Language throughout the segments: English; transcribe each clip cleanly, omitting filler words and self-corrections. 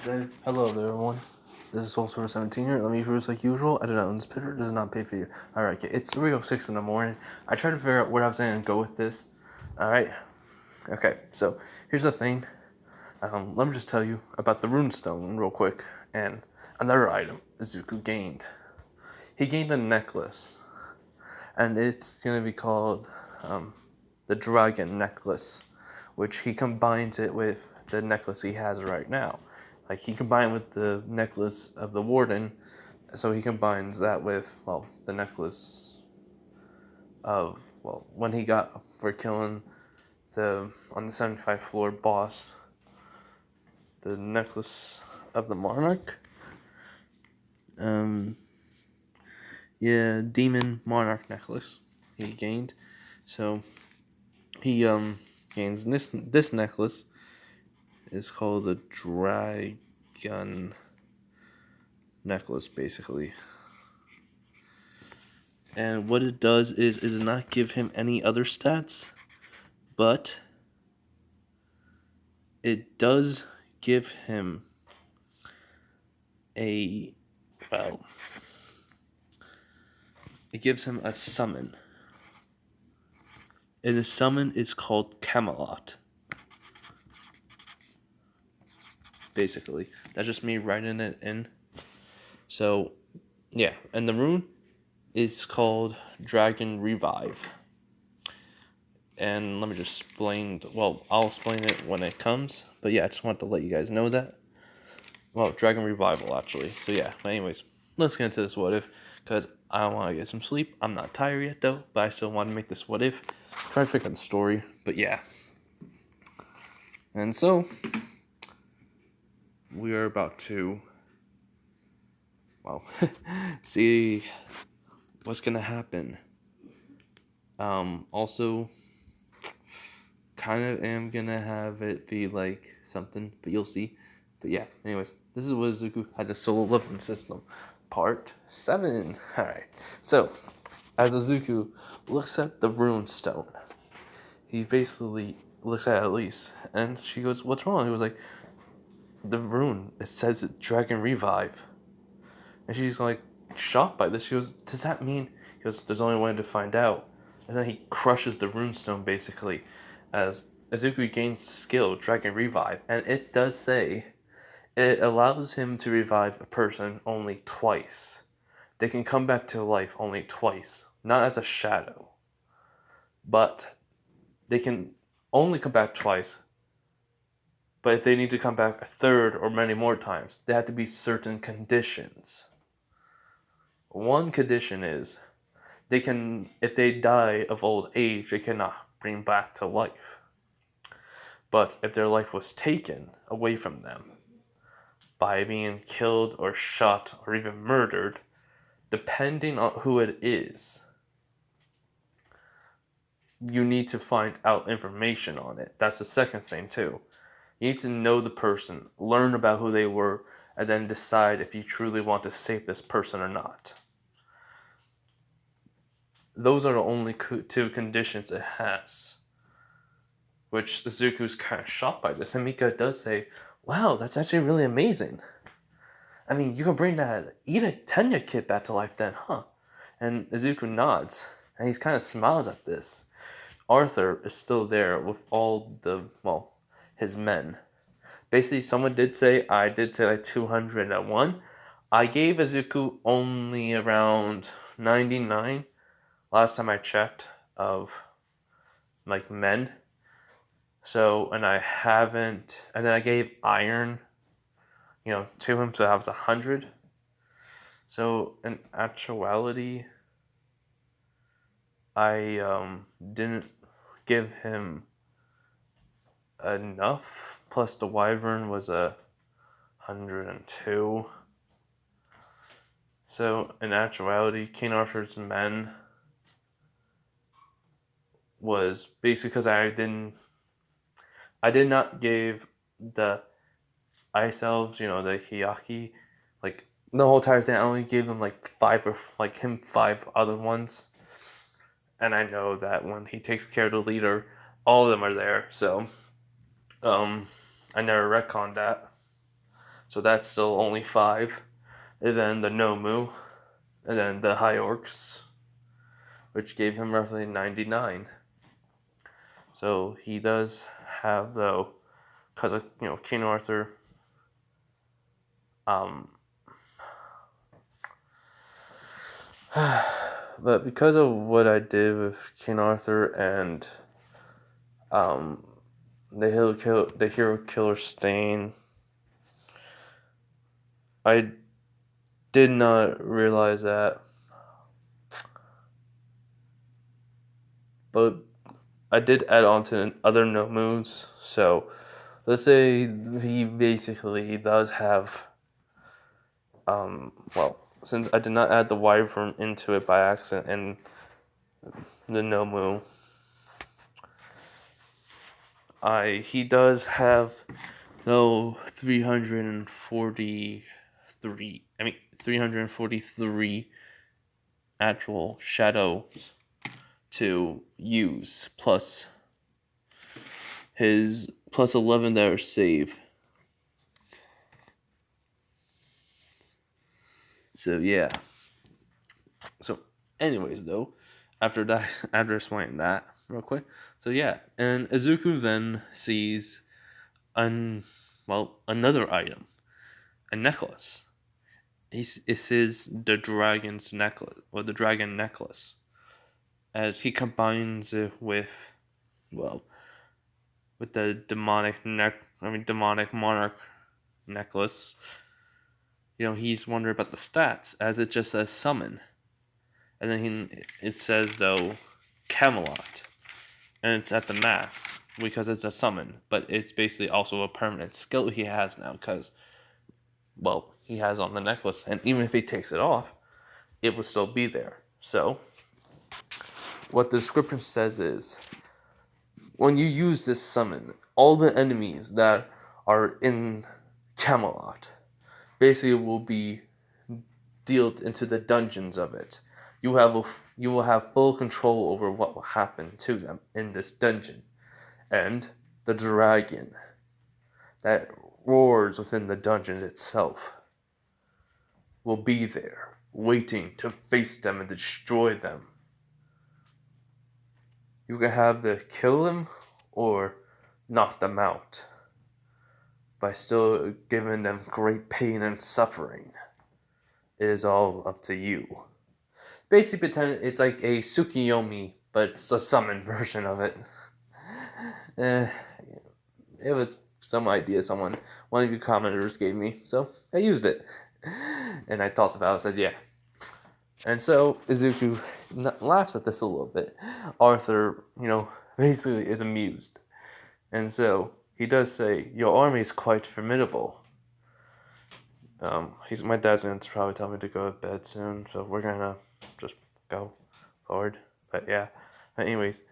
today. Hello there, everyone. This is Soul17 here. Let me first, like usual. I did not own this picture. It does not pay for you. Alright, okay. It's 3:06 in the morning. I tried to figure out where I was going to go with this. Alright. Okay, so here's the thing. Let me just tell you about the runestone real quick. And another item Izuku gained. He gained a necklace. And it's going to be called the dragon necklace. Which he combines it with the necklace he has right now. Like, he combined with the necklace of the warden, so he combines that with, well, the necklace of, well, when he got for killing on the 75th floor boss, the necklace of the monarch. Yeah, demon monarch necklace he gained. So, he, gains this necklace. It's called the dragon necklace, basically. And what it does is it does not give him any other stats, but it does give him it gives him a summon. And the summon is called Camelot. Basically. That's just me writing it in. So, yeah. And the rune is called Dragon Revive. And let me just explain, well, I'll explain it when it comes. But yeah, I just want to let you guys know that. Well, Dragon Revival, actually. So yeah, but anyways, let's get into this what if. Because I want to get some sleep. I'm not tired yet, though. But I still want to make this what if. Try to figure out the story. But yeah. And so, we are about to, well, see what's going to happen. Also, kind of am going to have it be like something. But you'll see. But yeah, anyways, this is what Izuku had the solo weapon system. Part 7. Alright, so, as Izuku looks at the rune stone, he basically looks at Elise, and she goes, "What's wrong?" He was like, "The rune, it says it Dragon Revive." And she's like, shocked by this. She goes, "Does that mean?" He goes, "There's only one way to find out." And then he crushes the rune stone, basically, as Izuku gains skill, Dragon Revive, and it does say it allows him to revive a person only twice. They can come back to life only twice, not as a shadow. But they can only come back twice. But if they need to come back a third or many more times, there have to be certain conditions. One condition is if they die of old age, they cannot bring back to life. But if their life was taken away from them by being killed or shot or even murdered, depending on who it is, you need to find out information on it. That's the second thing too. You need to know the person, learn about who they were, and then decide if you truly want to save this person or not. Those are the only two conditions it has. Which Izuku's kind of shocked by this. And Mika does say, "Wow, that's actually really amazing. I mean, you can bring that Tenya kid back to life then, huh?" And Izuku nods, and he kind of smiles at this. Arthur is still there with all his men. Basically, I did say like 201. I gave Izuku only around 99 last time I checked of like men. So, and I haven't, and then I gave iron, to him, so that was 100. So, in actuality, I didn't give him enough, plus the wyvern was 102. So, in actuality, King Arthur's men was basically because I did not give the ice elves, the Hiyaki, like the whole entire thing. I only gave them like 5 other ones. And I know that when he takes care of the leader, all of them are there. So, I never retconned that. So that's still only 5. And then the Nomu, and then the High Orcs, which gave him roughly 99. So he does have, though, because of, King Arthur, but because of what I did with King Arthur and the hero killer Stain, I did not realize that, but I did add on to other Nomus. So let's say he basically does have, well, since I did not add the Wyvern into it by accident in the Nomu, he does have, though, 343 actual shadows to use, plus his plus 11 that are save. So yeah. So anyways, though, after explaining that real quick, so yeah, and Izuku then sees another item, a necklace. It says the dragon's necklace, or the dragon necklace, as he combines it with the demonic monarch necklace. He's wondering about the stats, as it just says summon, and then it says, though, Camelot, and it's at the max because it's a summon, but it's basically also a permanent skill he has now, because he has on the necklace, and even if he takes it off, it will still be there. So what the description says is, when you use this summon, all the enemies that are in Camelot basically will be dealt into the dungeons of it. You will have full control over what will happen to them in this dungeon. And the dragon that roars within the dungeon itself will be there, waiting to face them and destroy them. You can have to kill them or knock them out by still giving them great pain and suffering. It is all up to you. Basically, pretend it's like a Tsukiyomi, but it's a summon version of it. It was some idea one of you commenters gave me, so I used it. And I thought about it, said yeah. And so Izuku laughs at this a little bit. Arthur, basically is amused. And so he does say, "Your army is quite formidable." My dad's going to probably tell me to go to bed soon, so we're going to just go forward. But yeah. But anyways,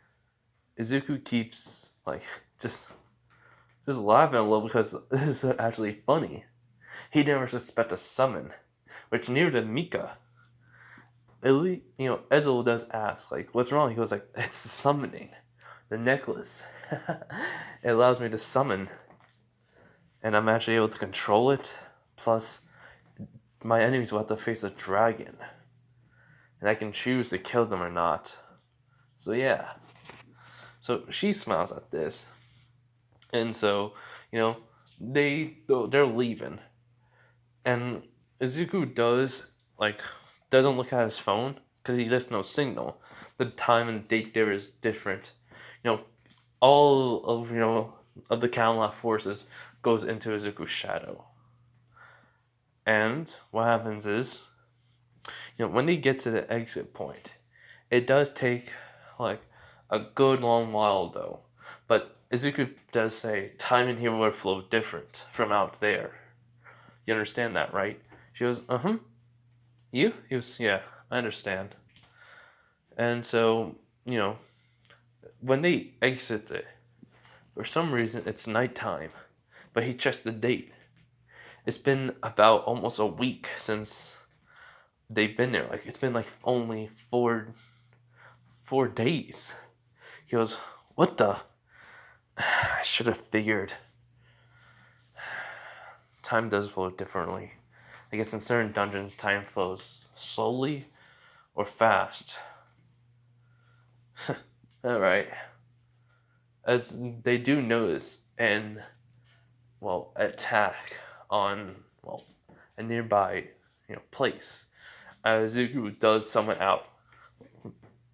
Izuku keeps, just laughing a little because this is actually funny. He never suspected a summon, which neither did Mika. At least, Ezel does ask, what's wrong? He goes, it's the summoning. The necklace. It allows me to summon. And I'm actually able to control it. Plus, my enemies will have to face a dragon. And I can choose to kill them or not. So yeah. So she smiles at this. And so, they're leaving. And Izuku doesn't look at his phone because he gets no signal. The time and date there is different. All of the Camelot forces goes into Izuku's shadow. And what happens is, when they get to the exit point, it does take a good long while, though. But Izuku does say time in here will flow different from out there. You understand that, right? She goes, You? He was, yeah, I understand. And so, when they exit it, for some reason it's nighttime, but he checks the date. It's been about almost a week since they've been there. It's been only 4 days. He goes, what the? I should have figured. time does flow differently. I guess in certain dungeons, time flows slowly or fast. Alright. As they do notice an, attack on, a nearby, place. As Zuku does summon out,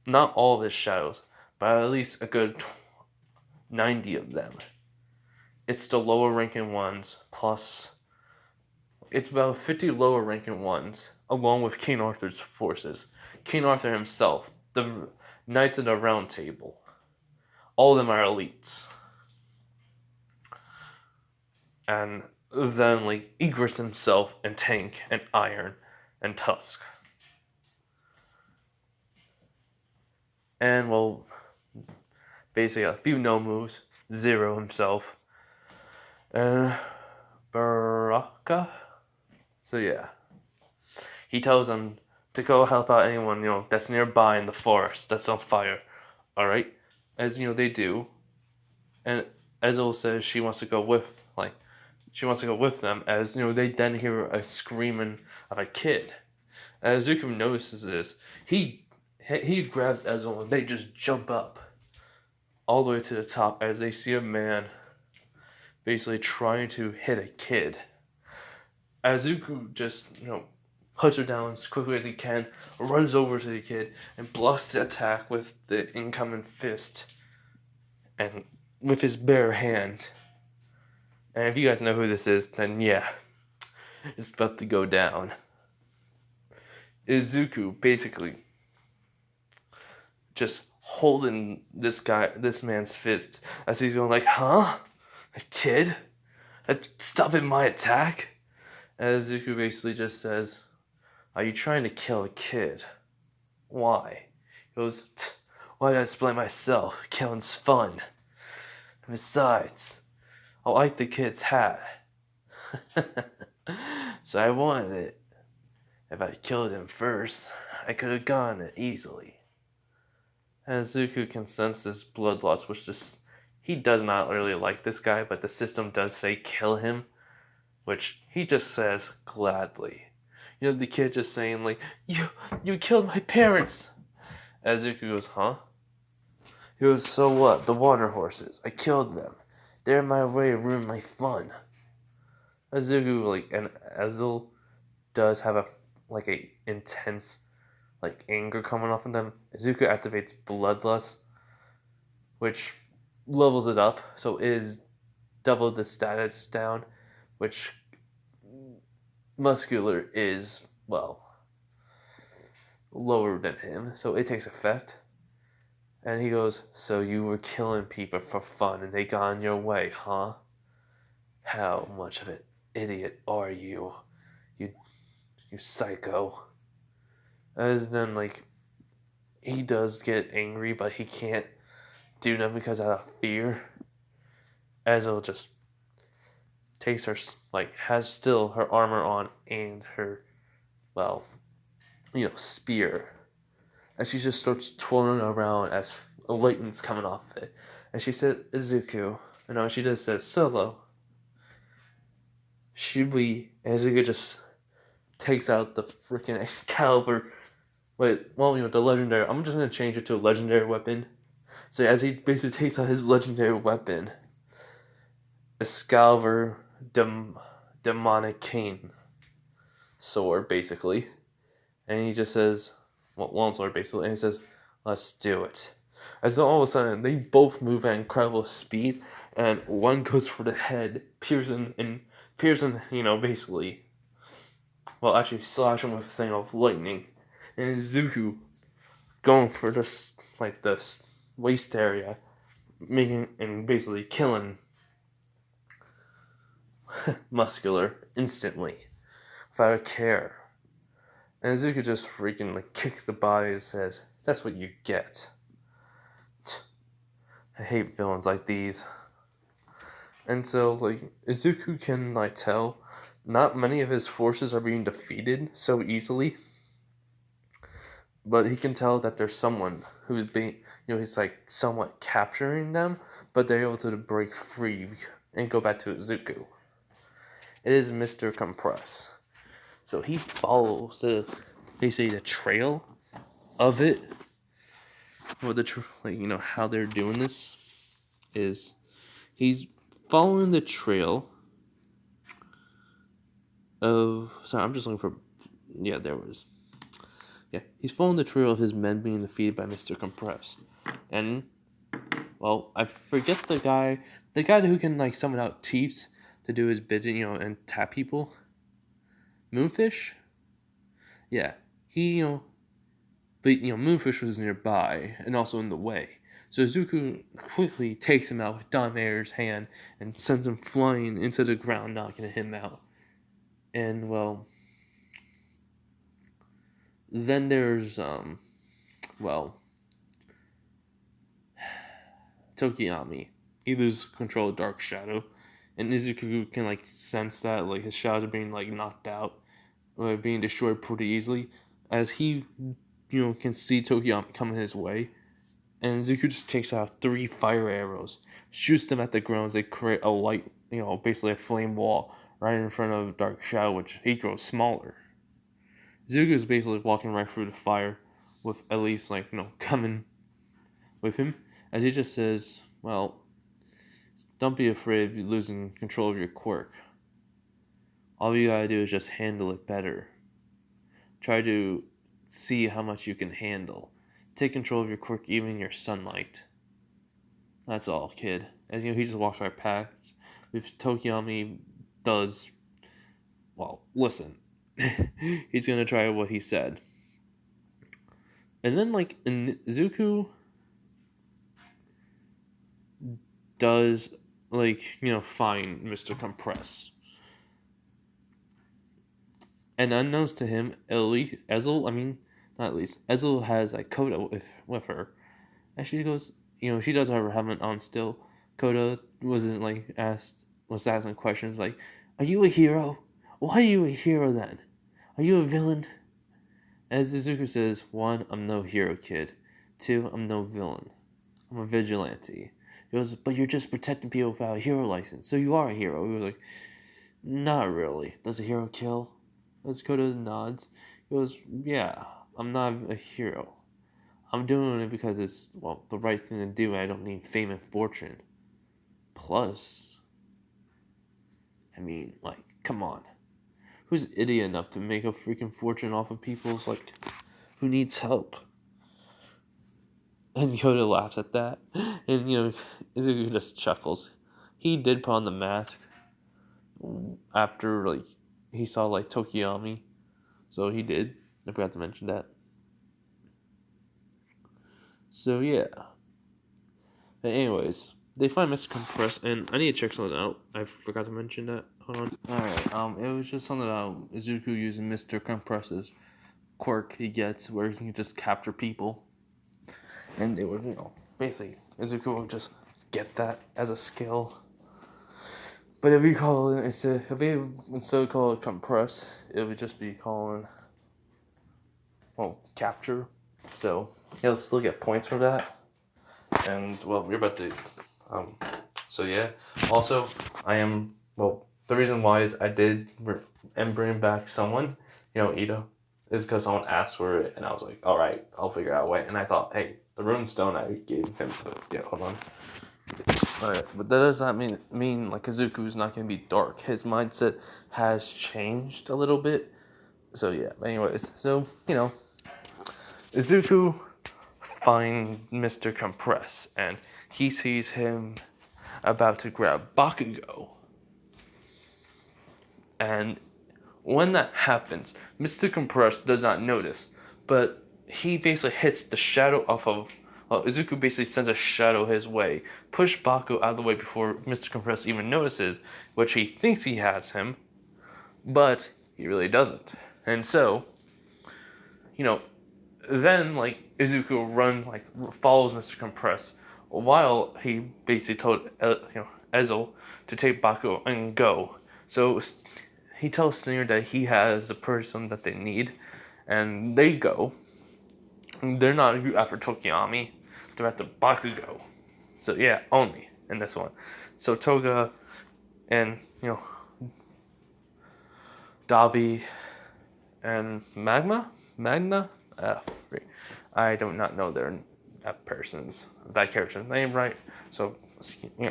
not all of his shadows, but at least a good 90 of them. It's the lower ranking ones, plus it's about 50 lower ranking ones, along with King Arthur's forces. King Arthur himself, the Knights of the Round Table. All of them are elites. And then, Igris himself, and Tank, and Iron, and Tusk. And, basically a few no moves, Zero himself, and Baraka. So yeah, he tells them to go help out anyone that's nearby in the forest that's on fire. All right, as they do, and Ezel says she wants to go with them. As they then hear a screaming of a kid. As Zuko notices this, he grabs Ezel and they just jump up all the way to the top as they see a man basically trying to hit a kid. As Zuko just, puts her down as quickly as he can, runs over to the kid, and blocks the attack with the incoming fist, and with his bare hand. And if you guys know who this is, then yeah, it's about to go down. Izuku basically just holding this man's fist as he's going huh? A kid? That's stopping my attack? As Zuko basically just says, are you trying to kill a kid? Why? He goes, why did I explain myself? Killing's fun. And besides, I like the kid's hat. So I wanted it. If I killed him first, I could have gotten it easily. As Zuko can sense this blood loss, he does not really like this guy, but the system does say kill him, which he just says gladly. The kid just saying you killed my parents. As Zuko goes, huh? He goes, so what? The water horses. I killed them. They're in my way to ruin my fun. As Zuko, and Ezel does have a intense, anger coming off of them. Zuko activates Bloodlust, which levels it up, so it is double the status down, which Muscular is, lower than him, so it takes effect. And he goes, so you were killing people for fun and they got in your way, huh? How much of an idiot are you? You psycho. As then, he does get angry, but he can't do nothing because out of fear. Ezel just takes her, has still her armor on and her, spear. And she just starts twirling around as lightning's coming off of it. And she said, Izuku. And she just says, Solo. Izuku just takes out the freaking Excalibur. The legendary. I'm just going to change it to a legendary weapon. So as he basically takes out his legendary weapon, Excalibur Demonic Cane sword, basically. And he just says, long sword, basically. And he says, let's do it. As then all of a sudden, they both move at incredible speed. And one goes for the head, piercing, basically. Actually slash him with a thing of lightning. And Zuko going for this waist area, making and basically killing Muscular instantly, without a care. And Zuko just freaking kicks the body and says, that's what you get. I hate villains like these. And so Izuku can tell not many of his forces are being defeated so easily. But he can tell that there's someone who's being, he's somewhat capturing them, but they're able to break free and go back to Izuku. It is Mr. Compress. So he follows basically the trail of it. Or how they're doing this is he's following the trail of. Sorry, I'm just looking for. Yeah, there it is. Yeah, he's following the trail of his men being defeated by Mr. Compress, and well, I forget the guy who can like summon out Teeps to do his bidding, and tap people. Moonfish. Yeah, he but Moonfish was nearby and also in the way. So Izuku quickly takes him out with Donmaire's hand and sends him flying into the ground, knocking him out. And well, then there's Tokiyami. He loses control of Dark Shadow, and Izuku can like sense that like his shadows are being like knocked out, or being destroyed pretty easily, as he can see Tokiyami coming his way. And Izuku just takes out 3 fire arrows, shoots them at the ground. They create a light, basically a flame wall right in front of Dark Shadow, which he grows smaller. Izuku is basically walking right through the fire with at least coming with him, as he just says, well, don't be afraid of losing control of your quirk. All you gotta do is just handle it better. Try to see how much you can handle. Take control of your quirk, even in your sunlight. That's all, kid. As he just walks right past. If Tokiyami does, well, listen. He's gonna try what he said. And then, Izuku does, find Mr. Compress. And unknowns to him, Ezel has Koda with her. And she goes, she does have her helmet on still. Koda was asking questions like, are you a hero? Why are you a hero then? Are you a villain? As Izuku says, 1, I'm no hero, kid. 2, I'm no villain. I'm a vigilante. He goes, but you're just protecting people without a hero license, so you are a hero. He was like, not really. Does a hero kill? As Koda nods, he goes, yeah, I'm not a hero. I'm doing it because it's, the right thing to do, and I don't need fame and fortune. Plus, come on. Who's idiot enough to make a freaking fortune off of people's, who needs help? And Yoda laughs at that. And, Izuku just chuckles. He did put on the mask after, he saw, Tokiyami. So he did. I forgot to mention that. So, yeah. But anyways, they find Mr. Compress, and I need to check something out. I forgot to mention that. Hold on. Alright, it was just something about Izuku using Mr. Compress's quirk he gets, where he can just capture people. And it would, basically, Izuku would just get that as a skill. But if we call it, instead of calling it compress, it would just be calling, capture. So he'll still get points for that. And, we're about to, so yeah. Also, I am, the reason why is I am bringing back someone, Ito, is because someone asked for it, and I was like, alright, I'll figure out a way. And I thought, hey, the rune stone I gave him, but yeah, hold on. Alright, but that does not mean Izuku's not going to be dark. His mindset has changed a little bit. So yeah, anyways, so, Izuku finds Mr. Compress, and he sees him about to grab Bakugo. And when that happens, Mr. Compress does not notice, but he basically hits the shadow off of... Izuku basically sends a shadow his way, push Bakugo out of the way before Mr. Compress even notices, which he thinks he has him, but he really doesn't. And so, then, Izuku follows Mr. Compress, while he basically told, Ezel to take Bakugo and go. So, he tells Stinger that he has the person that they need, and they go. They're not after Tokiyami, they're after Bakugo. So yeah, only in this one. So Toga and, Dabi and Magna. I do not know that character's name right. So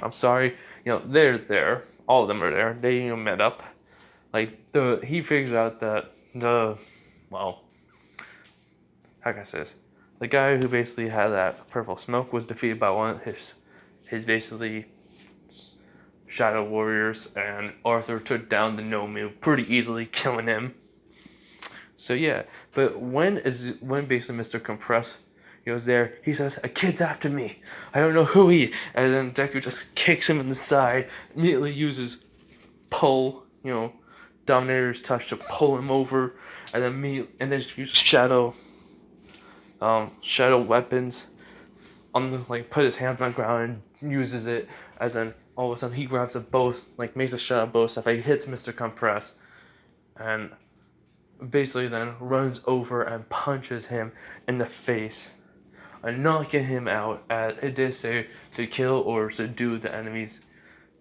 I'm sorry. They're there. All of them are there. They met up. He figures out that how can I say this? The guy who basically had that purple smoke was defeated by one of his basically shadow warriors, and Arthur took down the Nomu pretty easily, killing him. So yeah, but when basically Mr. Compress goes there, he says, "A kid's after me. I don't know who he." And then Deku just kicks him in the side. Immediately uses pull, Dominator's touch to pull him over, and then use shadow weapons put his hands on the ground and uses it, as then all of a sudden he grabs a bow, makes a shadow bow stuff, he hits Mr. Compress, and basically then runs over and punches him in the face, and knocking him out, as it did say, to kill or subdue the enemies.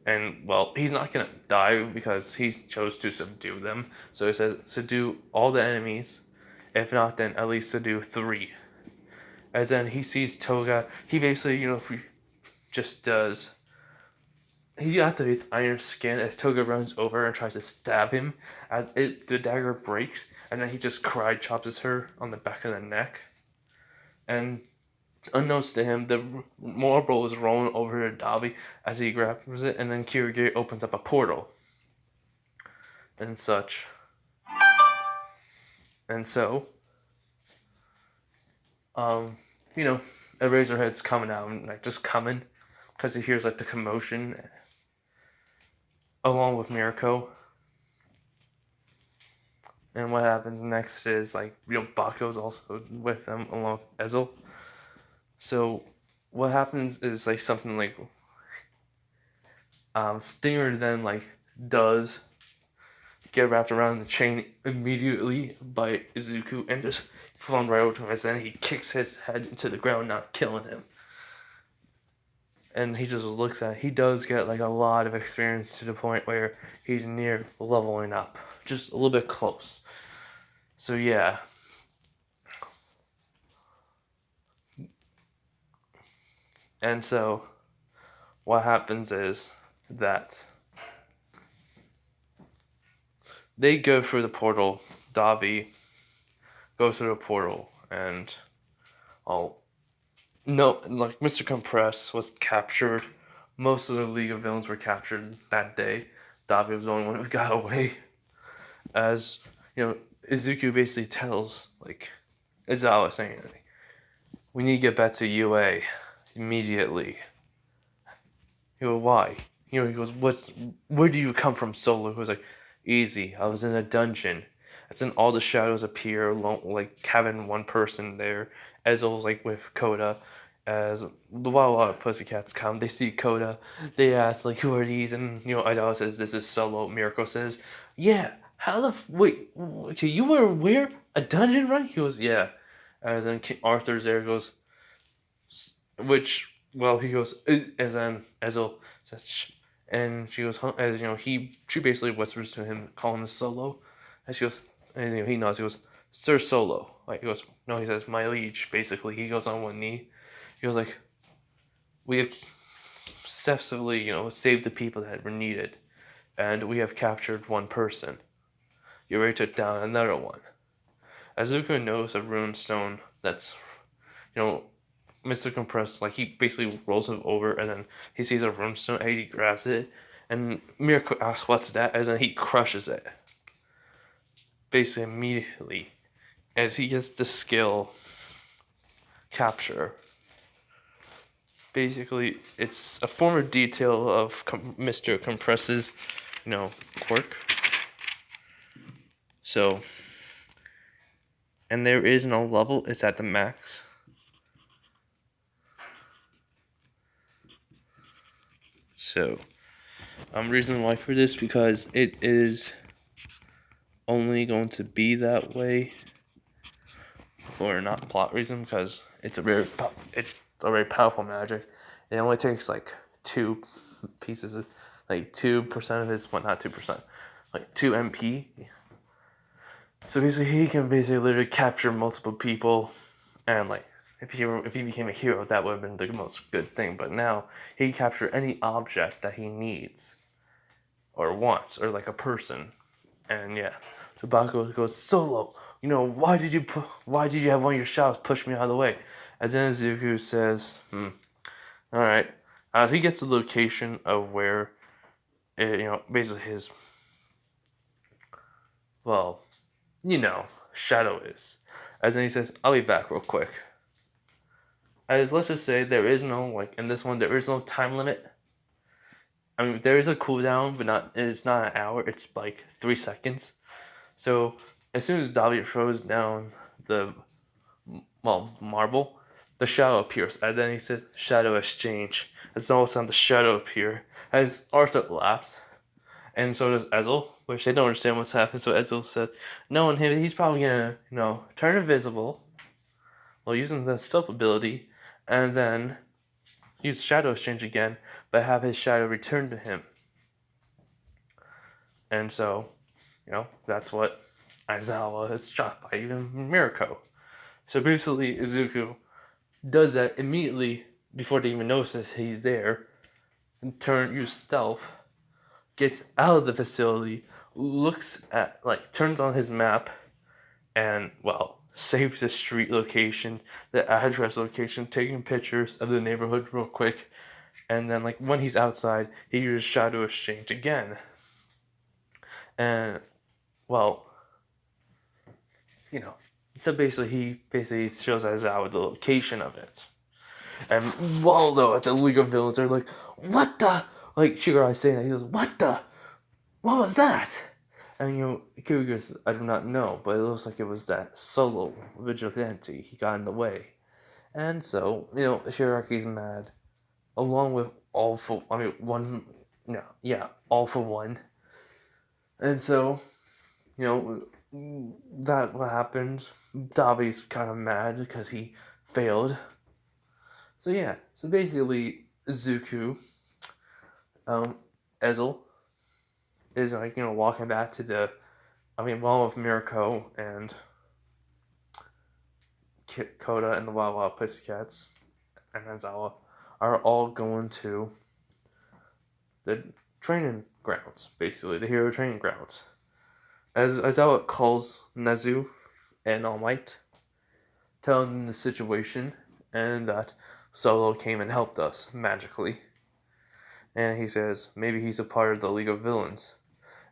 And he's not gonna die because he chose to subdue them. So it says subdue all the enemies. If not, then at least subdue 3. As then he sees Toga, he basically, just does. He activates Iron Skin as Toga runs over and tries to stab him. As the dagger breaks, and then he just karate chops her on the back of the neck. And unknowns to him, the marble is rolling over to Dabi as he grabs it, and then Kirigiri opens up a portal. And such. And so, Eraserhead's coming out, and just coming, because he hears the commotion, along with Mirko. And what happens next is Baku's also with them along with Ezel. So what happens is something Stinger then does get wrapped around the chain immediately by Izuku and just flown right over to him, as then he kicks his head into the ground, not killing him. And he just looks at it. He does get a lot of experience to the point where he's near leveling up. Just a little bit close. So yeah. And so what happens is that they go through the portal. Dabi goes through the portal, and Mr. Compress was captured. Most of the League of Villains were captured that day. Dabi was the only one who got away. As Izuku basically tells Izawa, saying, "We need to get back to UA immediately." He goes, "Why?" He goes, "Where do you come from, Solo?" He was like, "Easy. I was in a dungeon." And then all the shadows appear, having one person there. Ezel's with Koda. As while a lot of pussycats come, they see Koda. They ask who are these? And Izawa says, "This is Solo." Mirko says, "Yeah. Wait, okay, you were where? A dungeon, right?" He goes, "Yeah." And then Arthur's there, goes, he goes, and then Ezel says, "Shh." And she goes, as she basically whispers to him, calling him Solo. And she goes, and he nods, he goes, "Sir Solo." He goes, no, he says, "My liege," basically. He goes on one knee. He goes "We have successfully, saved the people that were needed. And we have captured one person. You already took down another one." Azuka knows a rune stone that's, Mr. Compress, he basically rolls him over, and then he sees a rune stone, and he grabs it, and Mirko asks, "What's that?" And then he crushes it. Basically immediately, as he gets the skill capture. Basically, it's a form of detail of Mr. Compress's, quirk. So, and there is no level, it's at the max. So, reason why for this, because it is only going to be that way, or not plot reason, because it's a very powerful magic. It only takes 2 pieces of 2% of his, not 2%, 2 MP So basically, he can basically literally capture multiple people, and like if he became a hero, that would have been the most good thing. But now he can capture any object that he needs or wants, or like a person, and yeah. So Bakugo goes, Solo, why did you have one of your shadows push me out of the way? And then Zuko says, all right. He gets the location of where, basically his, well, shadow is. As then he says, I'll be back real quick. As let's just say there is no, like, in this one, there is no time limit. I mean, there is a cooldown, but it's not an hour, it's like 3 seconds. So, as soon as Dabi throws down the, marble, the shadow appears. And then he says, shadow exchange. As all of a sudden, the shadow appear. As Arthur laughs, and so does Ezel, which they don't understand what's happened. So Ezel said, knowing him, he's probably gonna, turn invisible while using the stealth ability, and then use Shadow Exchange again, but have his shadow return to him. And so, that's what Aizawa is shot by even Mirako. So basically, Izuku does that immediately before they even notice he's there, and use stealth, gets out of the facility, looks at, turns on his map, and, saves the street location, the address location, taking pictures of the neighborhood real quick, and then, when he's outside, he uses Shadow Exchange again. And, so basically, he shows Aizawa the location of it. And Waldo at the League of Villains are like, what the? Like, Shigarai's saying that, he goes, what the? What was that? And, Kiryu goes, I do not know, but it looks like it was that Solo vigilante. He got in the way. And so, Shiraki's mad. Along with All for One. All for One. And so, that what happened. Dabi's kind of mad because he failed. So yeah, so basically, Zuko, Ezel, is walking back to along with Mirako and Koda and the Wild Wild Pussycats and Aizawa are all going to the training grounds, basically, the hero training grounds. As Aizawa calls Nezu and All Might, telling them the situation and that Solo came and helped us magically. And he says maybe he's a part of the League of Villains.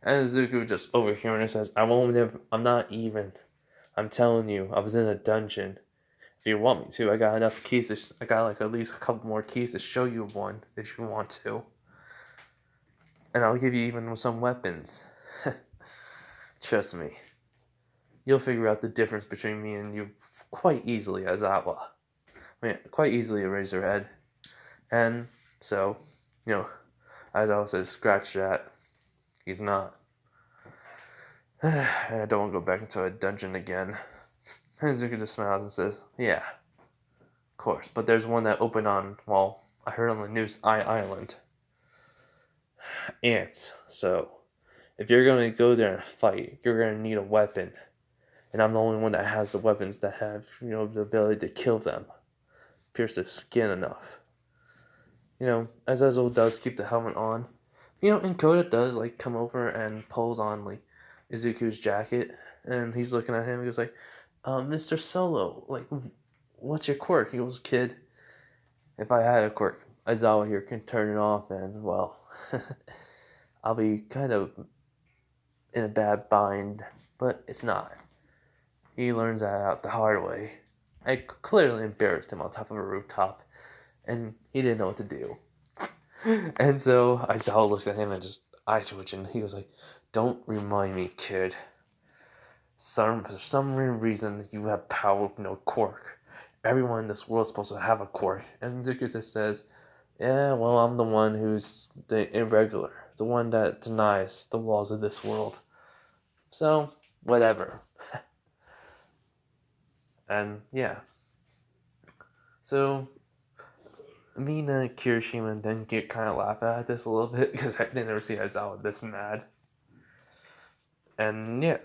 And Zuko just overhearing it says, I'm not even. I'm telling you, I was in a dungeon. If you want me to, I got enough keys. I got at least a couple more keys to show you one if you want to. And I'll give you even some weapons. Trust me. You'll figure out the difference between me and you quite easily, Aizawa. Quite easily erase your head. And so, Aizawa says, scratch that. He's not. And I don't want to go back into a dungeon again. And Zuko just smiles and says, yeah, of course. But there's one that opened on, I heard on the news, Island. Ants. So, if you're going to go there and fight, you're going to need a weapon. And I'm the only one that has the weapons that have, the ability to kill them. Pierce their skin enough. As Ezel does keep the helmet on. And Koda does, come over and pulls on, Izuku's jacket. And he's looking at him and goes, Mr. Solo, what's your quirk? He goes, kid, if I had a quirk, Aizawa here can turn it off and, I'll be kind of in a bad bind. But it's not. He learns that out the hard way. I clearly embarrassed him on top of a rooftop, and he didn't know what to do. And so Aizawa looks at him and just eye twitching. He goes don't remind me, kid. For some reason, you have power with no quirk. Everyone in this world is supposed to have a quirk. And Zuko just says, yeah, I'm the one who's the irregular. The one that denies the laws of this world. So, whatever. And, yeah. So, me and Kirishima then get kind of laugh at this a little bit because I didn't ever see Aizawa this mad. And, yeah.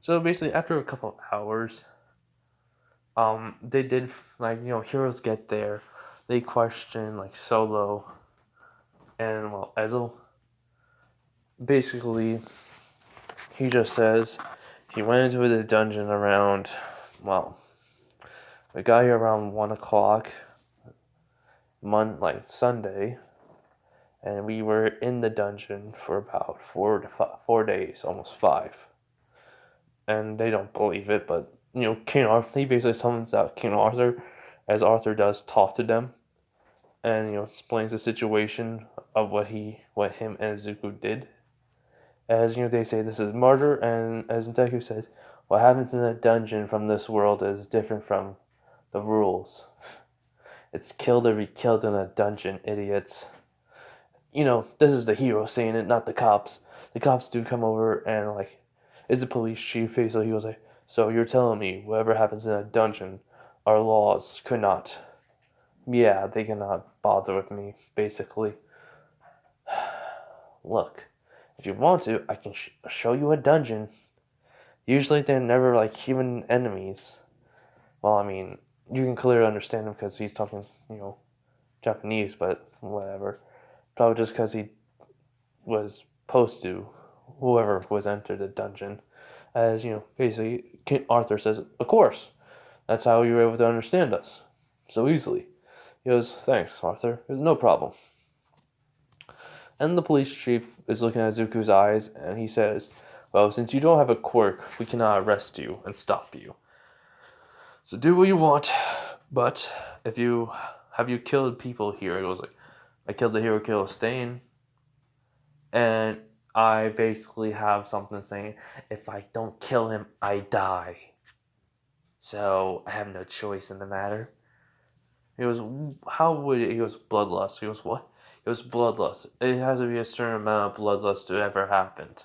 So basically, after a couple of hours, they did, like, heroes get there. They question, like, Solo and, well, Ezel. Basically, he just says he went into the dungeon around, well, we got here around 1 o'clock, Sunday, and we were in the dungeon for about 4 days, almost 5. And they don't believe it, but, King Arthur, he basically summons out King Arthur, as Arthur does talk to them, and, explains the situation of what him and Zuko did. As, they say this is murder, and as Deku says, what happens in a dungeon from this world is different from the rules. It's killed or be killed in a dungeon, idiots. This is the hero saying it, not the cops. The cops do come over and, like, is the police chief, so he was like, so you're telling me whatever happens in a dungeon, our laws could not, yeah, they cannot bother with me, basically. Look, if you want to, I can show you a dungeon. Usually they're never, like, human enemies. Well, I mean, you can clearly understand him because he's talking, Japanese, but whatever. Probably just because he was supposed to, whoever was entered the dungeon. As, basically, King Arthur says, of course. That's how you were able to understand us so easily. He goes, thanks, Arthur. There's no problem. And the police chief is looking at Zuko's eyes, and he says, well, since you don't have a quirk, we cannot arrest you and stop you. So do what you want, but have you killed people here? He goes like, I killed the hero killer Stain, and I basically have something saying, if I don't kill him, I die. So I have no choice in the matter. He goes, how would it? He goes, bloodlust. He goes, what? It was bloodlust. It has to be a certain amount of bloodlust to ever happened.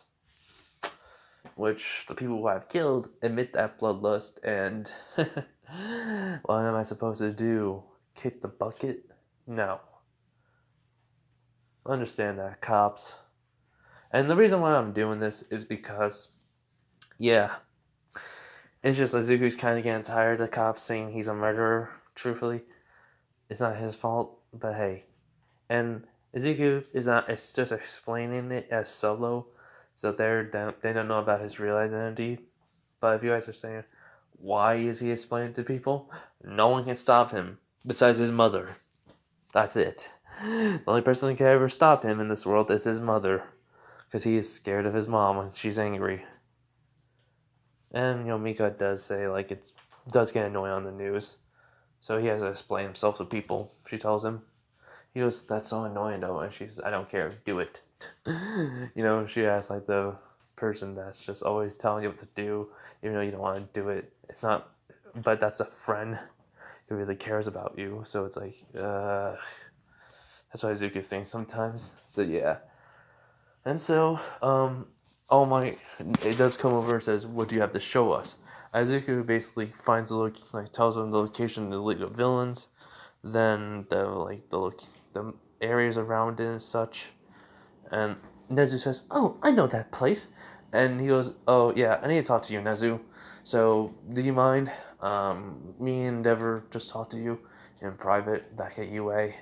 Which the people who I've killed admit that bloodlust, and what am I supposed to do? Kick the bucket? No. Understand that, cops. And the reason why I'm doing this is because, yeah, it's just like Zuko's kind of getting tired of cops saying he's a murderer, truthfully. It's not his fault, but hey. And Zuko it's just explaining it as Solo, so they don't know about his real identity. But if you guys are saying, why is he explaining to people? No one can stop him, besides his mother. That's it. The only person who can ever stop him in this world is his mother, because he is scared of his mom when she's angry. And, Mika does say, like, it does get annoying on the news, so he has to explain himself to people. She tells him. He goes, that's so annoying, though, and she says, I don't care, do it. She asks, like, the person that's just always telling you what to do, even though you don't want to do it. It's not, but that's a friend who really cares about you, so it's like, that's why Zuko thinks sometimes. So yeah. And so, it does come over and says, what do you have to show us? Zuko basically finds tells them the location of the League of Villains, then the areas around it and such. And Nezu says, oh, I know that place. And he goes, oh yeah, I need to talk to you, Nezu. So, do you mind? Me and Endeavor just talked to you in private back at UA.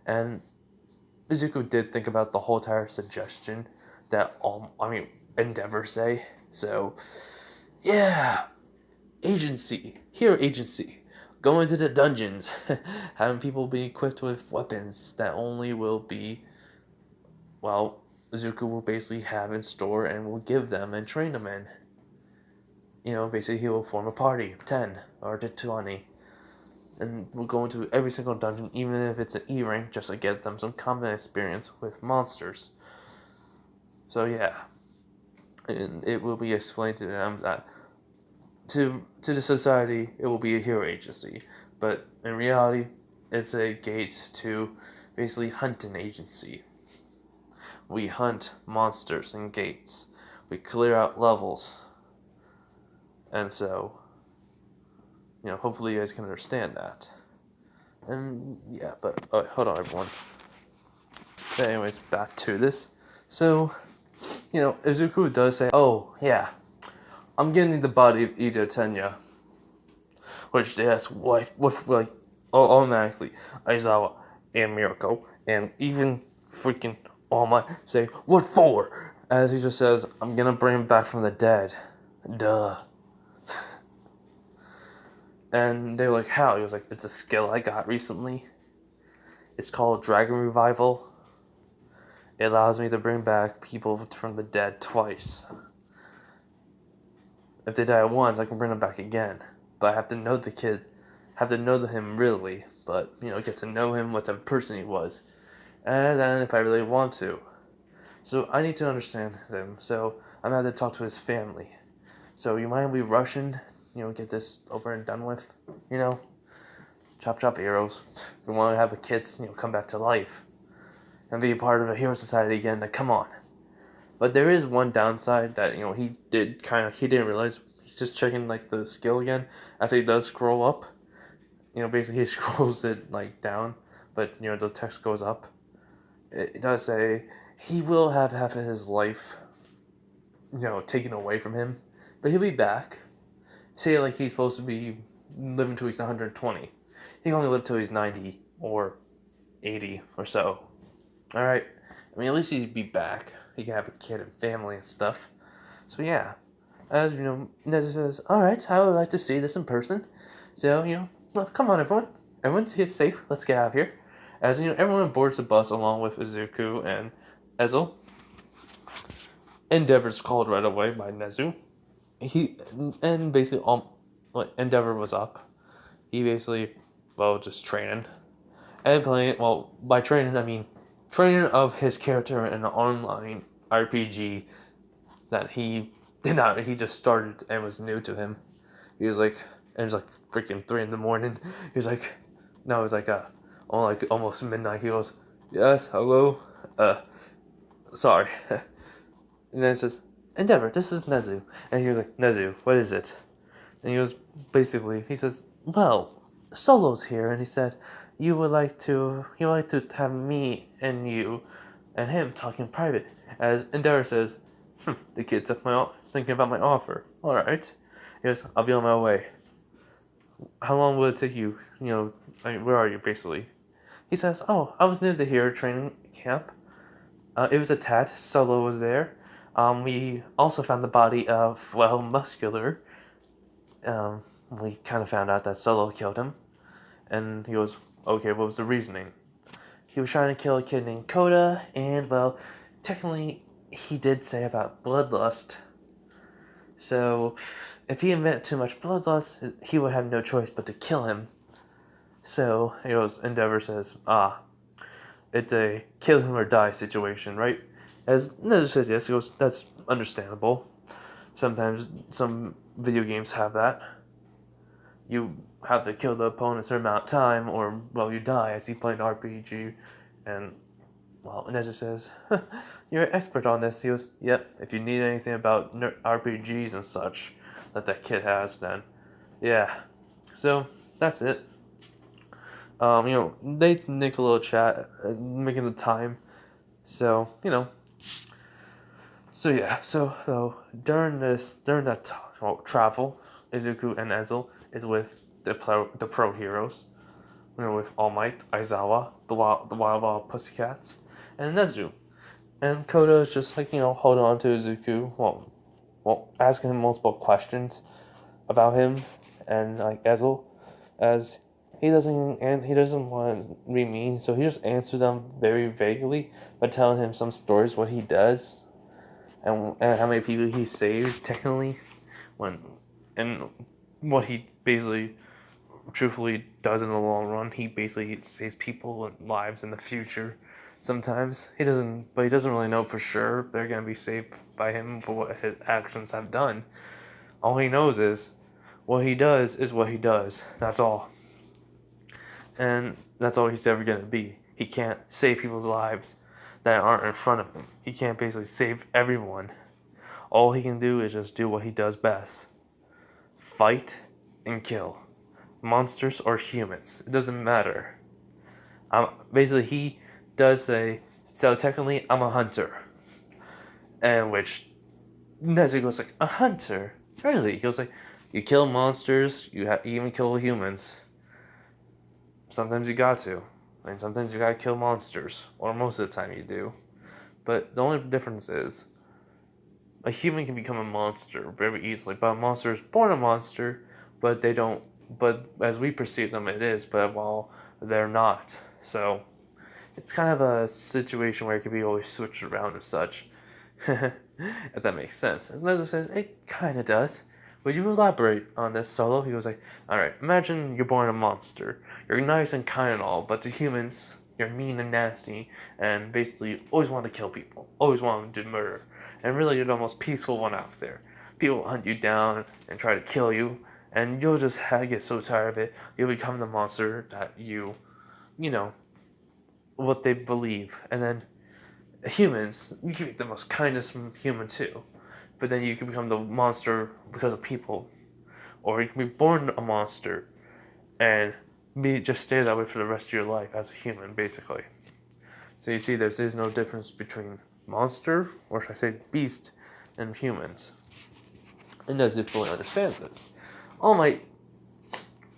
And Izuku did think about the whole entire suggestion that Endeavor say. So, yeah, hero agency, go into the dungeons, having people be equipped with weapons that only will be, well, Izuku will basically have in store and will give them and train them in. Basically he will form a party of 10 or 20. And we'll go into every single dungeon, even if it's an E-rank, just to get them some combat experience with monsters. So yeah. And it will be explained to them that to the society, it will be a hero agency. But in reality, it's a gate to basically hunting agency. We hunt monsters and gates. We clear out levels. And so, hopefully you guys can understand that. And yeah, but hold on, everyone. But anyways, back to this. So, Izuku does say, oh yeah, I'm getting the body of Ida Tenya, which they ask wife with like automatically Aizawa and Mirako and even freaking All Might say, "What for?" As he just says, "I'm gonna bring him back from the dead." Duh. And they're like, "How?" He was like, "It's a skill I got recently. It's called Dragon Revival. It allows me to bring back people from the dead twice. If they die once, I can bring them back again. But I have to know the kid, have to know him really, but, get to know him, what type of person he was. And then if I really want to. So I need to understand them, so I'm going to have to talk to his family. So you mind we rushing, get this over and done with, Chop chop arrows. We want to have the kids, come back to life. And be a part of a hero society again, like, come on." But there is one downside that, he didn't realize. He's just checking, like, the skill again. As he does scroll up, basically he scrolls it, like, down. But, the text goes up. It does say he will have half of his life, taken away from him. But he'll be back. Say, like, he's supposed to be living till he's 120. He can only live till he's 90 or 80 or so. Alright? I mean, at least he'd be back. He can have a kid and family and stuff. So, yeah. As, Nezu says, "Alright, I would like to see this in person. So, well, come on, everyone. Everyone's here safe. Let's get out of here." As, everyone boards the bus along with Izuku and Ezel. Endeavor's called right away by Nezu. And basically, Endeavor was up. He basically, just training. And playing, by training, I mean training of his character in an online RPG that he did not, he just started and was new to him. He was like, it was like freaking 3 a.m. He was like, no, it was like, almost midnight. He goes, "Yes, hello, sorry." And then it says, "Endeavor, this is Nezu." And he was like, "Nezu, what is it?" And he says, "Well, Solo's here," and he said, you would like to have me and you and him talk in private." As Endeavor says, "The kid's thinking about my offer. Alright." He goes, "I'll be on my way. How long will it take you? Where are you, basically?" He says, "Oh, I was near the hero training camp. It was attacked. Solo was there. We also found the body of, Muscular. We kind of found out that Solo killed him." And he goes, "Okay, what was the reasoning?" He was trying to kill a kid named Koda, and, technically, he did say about bloodlust. So, if he invented too much bloodlust, he would have no choice but to kill him. So, Endeavor says, it's a kill him or die situation, right? As Nezu says yes, he goes, "That's understandable. Sometimes some video games have that. You have to kill the opponent a certain amount of time, or, you die," as he played an RPG. And, Nezu says, "You're an expert on this." He goes, "Yep, if you need anything about RPGs and such that kid has, then, yeah." So, that's it. They make a little chat, making the time. So, So, yeah, so during that travel, Izuku and Ezel is with the pro heroes, with All Might, Aizawa, the Wild Pussycats, and Nezu. And Koda is just like, holding on to Izuku, asking him multiple questions about him and, like, Ezel, as he doesn't want to be mean, so he just answers them very vaguely by telling him some stories, what he does, and how many people he saved, technically, and what he basically, truthfully does in the long run. He basically saves people and lives in the future. Sometimes he doesn't really know for sure if they're gonna be saved by him for what his actions have done. All he knows is what he does is what he does. That's all. And that's all he's ever gonna be. He can't save people's lives that aren't in front of him. He can't basically save everyone. All he can do is just do what he does best. Fight and kill. Monsters or humans. It doesn't matter. Basically, he does say, so technically, I'm a hunter. And which Nezu goes like, "A hunter? Really, he was like, you kill monsters, you even kill humans. Sometimes you got to. And sometimes you gotta kill monsters. Or most of the time you do. But the only difference is, a human can become a monster very easily. But a monster is born a monster, but they don't. But as we perceive them, it is. But while they're not. So it's kind of a situation where it can be always switched around and such. If that makes sense. As Nezo says, it kind of does. Would you elaborate on this, Solo? He was like, alright, imagine you're born a monster. You're nice and kind and all, but to humans, you're mean and nasty, and basically always want to kill people. Always want to do murder. And really, you're the most peaceful one out there. People hunt you down and try to kill you, and you'll just get so tired of it, you'll become the monster that you know, what they believe. And then humans, you can be the most kindest human too, but then you can become the monster because of people, or you can be born a monster and just stay that way for the rest of your life as a human, basically. So you see, there's no difference between monster, or should I say beast, and humans. And as it fully understands this, All Might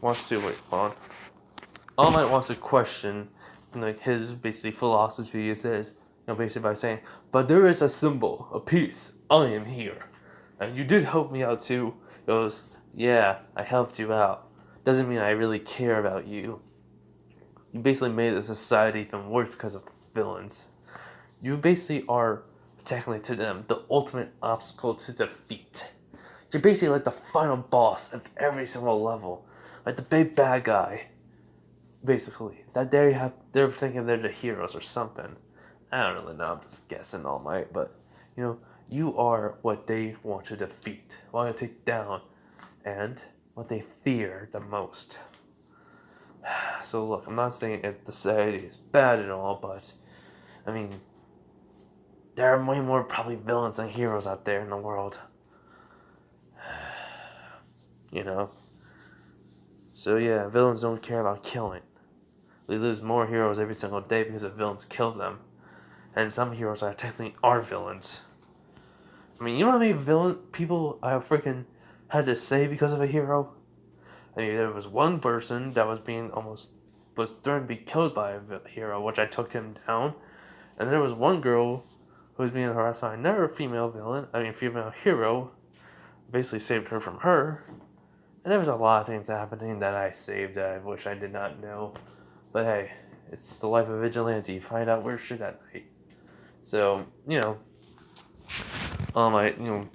wants to All Might wants to question like his basically philosophy. It says, basically by saying, but there is a symbol, a peace. I am here, and you did help me out too. It goes, yeah, I helped you out. Doesn't mean I really care about you. You basically made the society even worse because of villains. You basically are, technically to them, the ultimate obstacle to defeat. You're basically like the final boss of every single level. Like the big bad guy. Basically. That they're thinking they're the heroes or something. I don't really know, I'm just guessing All Might, but you are what they want to defeat, want to take down, and what they fear the most. So look, I'm not saying if the society is bad and all, but I mean, there are way more probably villains than heroes out there in the world. So yeah, villains don't care about killing. They lose more heroes every single day because the villains kill them. And some heroes are technically villains. I mean, you know how many people I freaking had to save because of a hero? I mean, there was one person that was threatened to be killed by a hero, which I took him down. And there was one girl who was being harassed by another female hero. Basically saved her from her. And there was a lot of things happening that I saved that I wish I did not know. But hey, it's the life of vigilante. You find out where shit at night. So,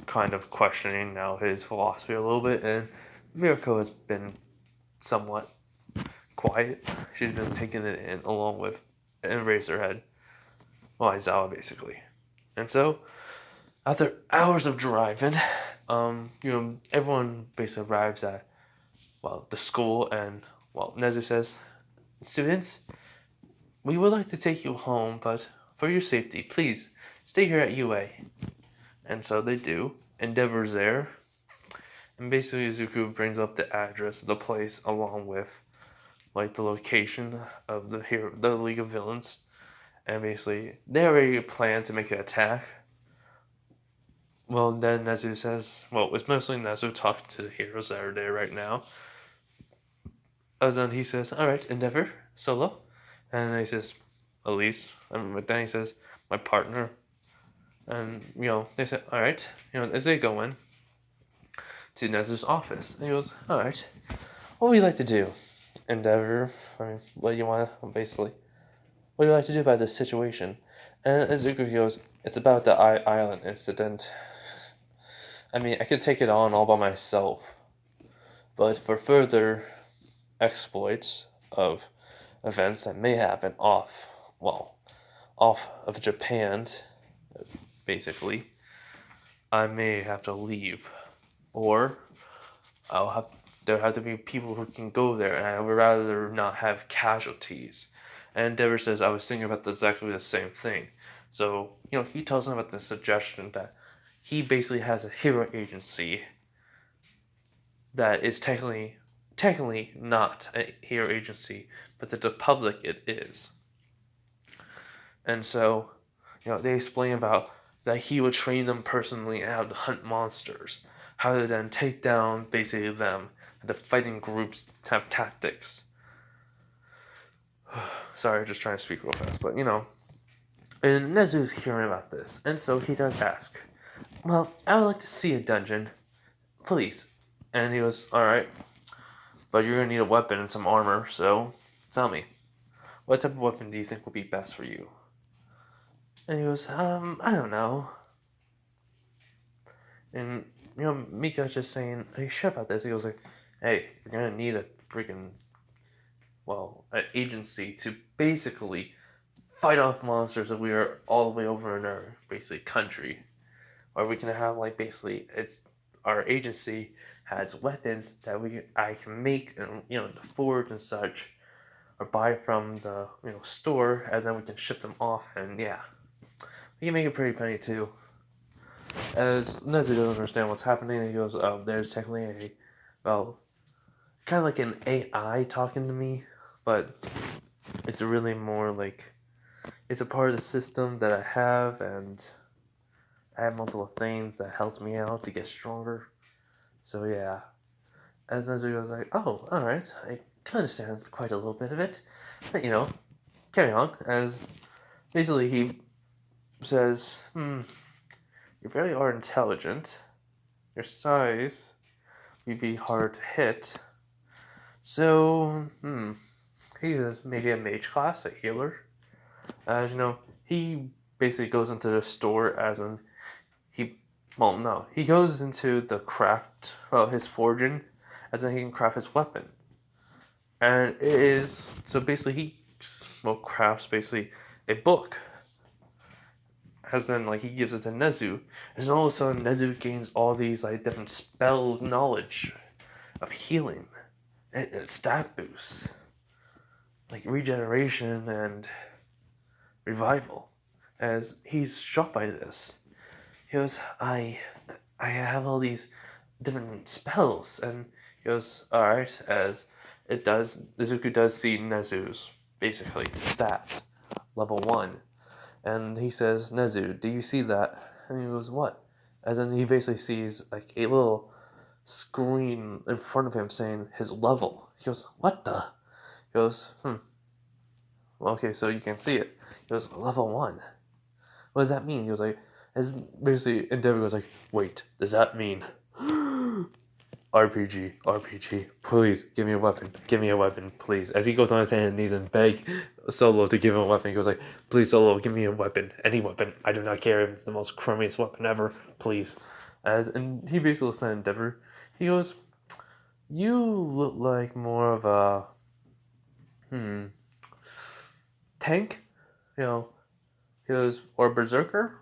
kind of questioning now his philosophy a little bit, and Mirko has been somewhat quiet. She's been taking it in along with Eraserhead. Well, Aizawa basically. And so, after hours of driving, everyone basically arrives at, the school, and, Nezu says, students, we would like to take you home, but for your safety, please stay here at UA. And so they do. Endeavor's there. And basically Izuku brings up the address of the place along with the location of the League of Villains. And basically they already plan to make an attack. Well, then Nezu says, it's mostly Nezu talking to the heroes that are there right now. As then he says, alright, Endeavor, Solo. And then he says, Elise. But then he says, my partner. And, they said, alright. As they go in to Nezu's office. And he goes, alright, what would you like to do? Endeavor, what do you want to, basically, what do you like to do about this situation? And Izuku goes, it's about the island incident. I mean, I could take it on all by myself. But for further exploits of events that may happen off of Japan, basically, I may have to leave, or there have to be people who can go there, and I would rather not have casualties. And Endeavor says, I was thinking about exactly the same thing. So, he tells him about the suggestion that he basically has a hero agency that is technically not a hero agency, but to the public it is. And so, they explain about that he would train them personally and how to hunt monsters, how to then take down basically them. And the fighting groups have tactics. Sorry, just trying to speak real fast, but And Nezu's hearing about this, and so he does ask, well, I would like to see a dungeon, please. And he goes, alright, but you're gonna need a weapon and some armor, so tell me, what type of weapon do you think will be best for you? And he goes, I don't know. And, Mika's just saying, are you sure about this? He goes like, hey, you're gonna need a freaking, an agency to basically fight off monsters if we are all the way over in our, basically, country. Or we can have, it's, our agency has weapons that I can make, and, the forge and such, or buy from the, store, and then we can ship them off, and yeah. We can make a pretty penny too. As Nezu doesn't understand what's happening, he goes, there's technically kind of like an AI talking to me, but it's really more like, it's a part of the system that I have, and I have multiple things that helps me out to get stronger. So yeah. As Nezu goes like, oh, alright, I can understand quite a little bit of it. But, carry on. As basically he says, you really are intelligent. Your size would be hard to hit. So, he is maybe a mage class, a healer. As he basically goes into the store as in he goes into the craft, his forging, as in he can craft his weapon. And it is, so basically he crafts basically a book. As then he gives it to Nezu, and all of a sudden Nezu gains all these different spell knowledge of healing and stat boosts, like regeneration and revival. As he's shocked by this, he goes, I have all these different spells, and he goes, alright, as Izuku does see Nezu's basically stat level 1. And he says, Nezu, do you see that? And he goes, what? And then he basically sees a little screen in front of him saying his level. He goes, what the? He goes, well, okay, so you can see it. He goes, level 1. What does that mean? He goes like, as basically Endeavor goes like, wait, does that mean RPG, please give me a weapon, please. As he goes on his hands and knees and beg Solo to give him a weapon, he goes like, please Solo, give me a weapon, any weapon. I do not care if it's the most crummiest weapon ever, please. And he basically said Endeavor, he goes, you look like more of a tank, he goes, or berserker.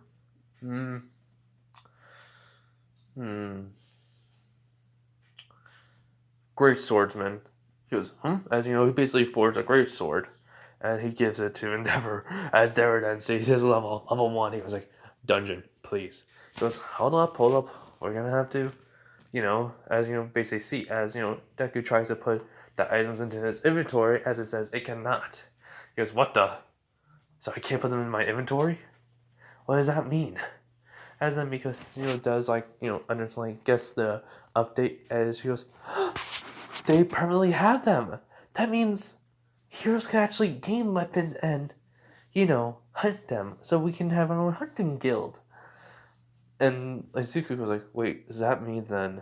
Great swordsman. He goes, As he basically forged a great sword, and he gives it to Endeavor. As Endeavor then sees his level 1, he goes like, dungeon, please. He goes, hold up, we're gonna have to, as basically see, as Deku tries to put the items into his inventory, as it says it cannot. He goes, what the? So I can't put them in my inventory? What does that mean? As then because it does understand guess the update, as he goes, they permanently have them. That means heroes can actually gain weapons and hunt them, so we can have our own hunting guild. And Izuku was like, wait, does that mean then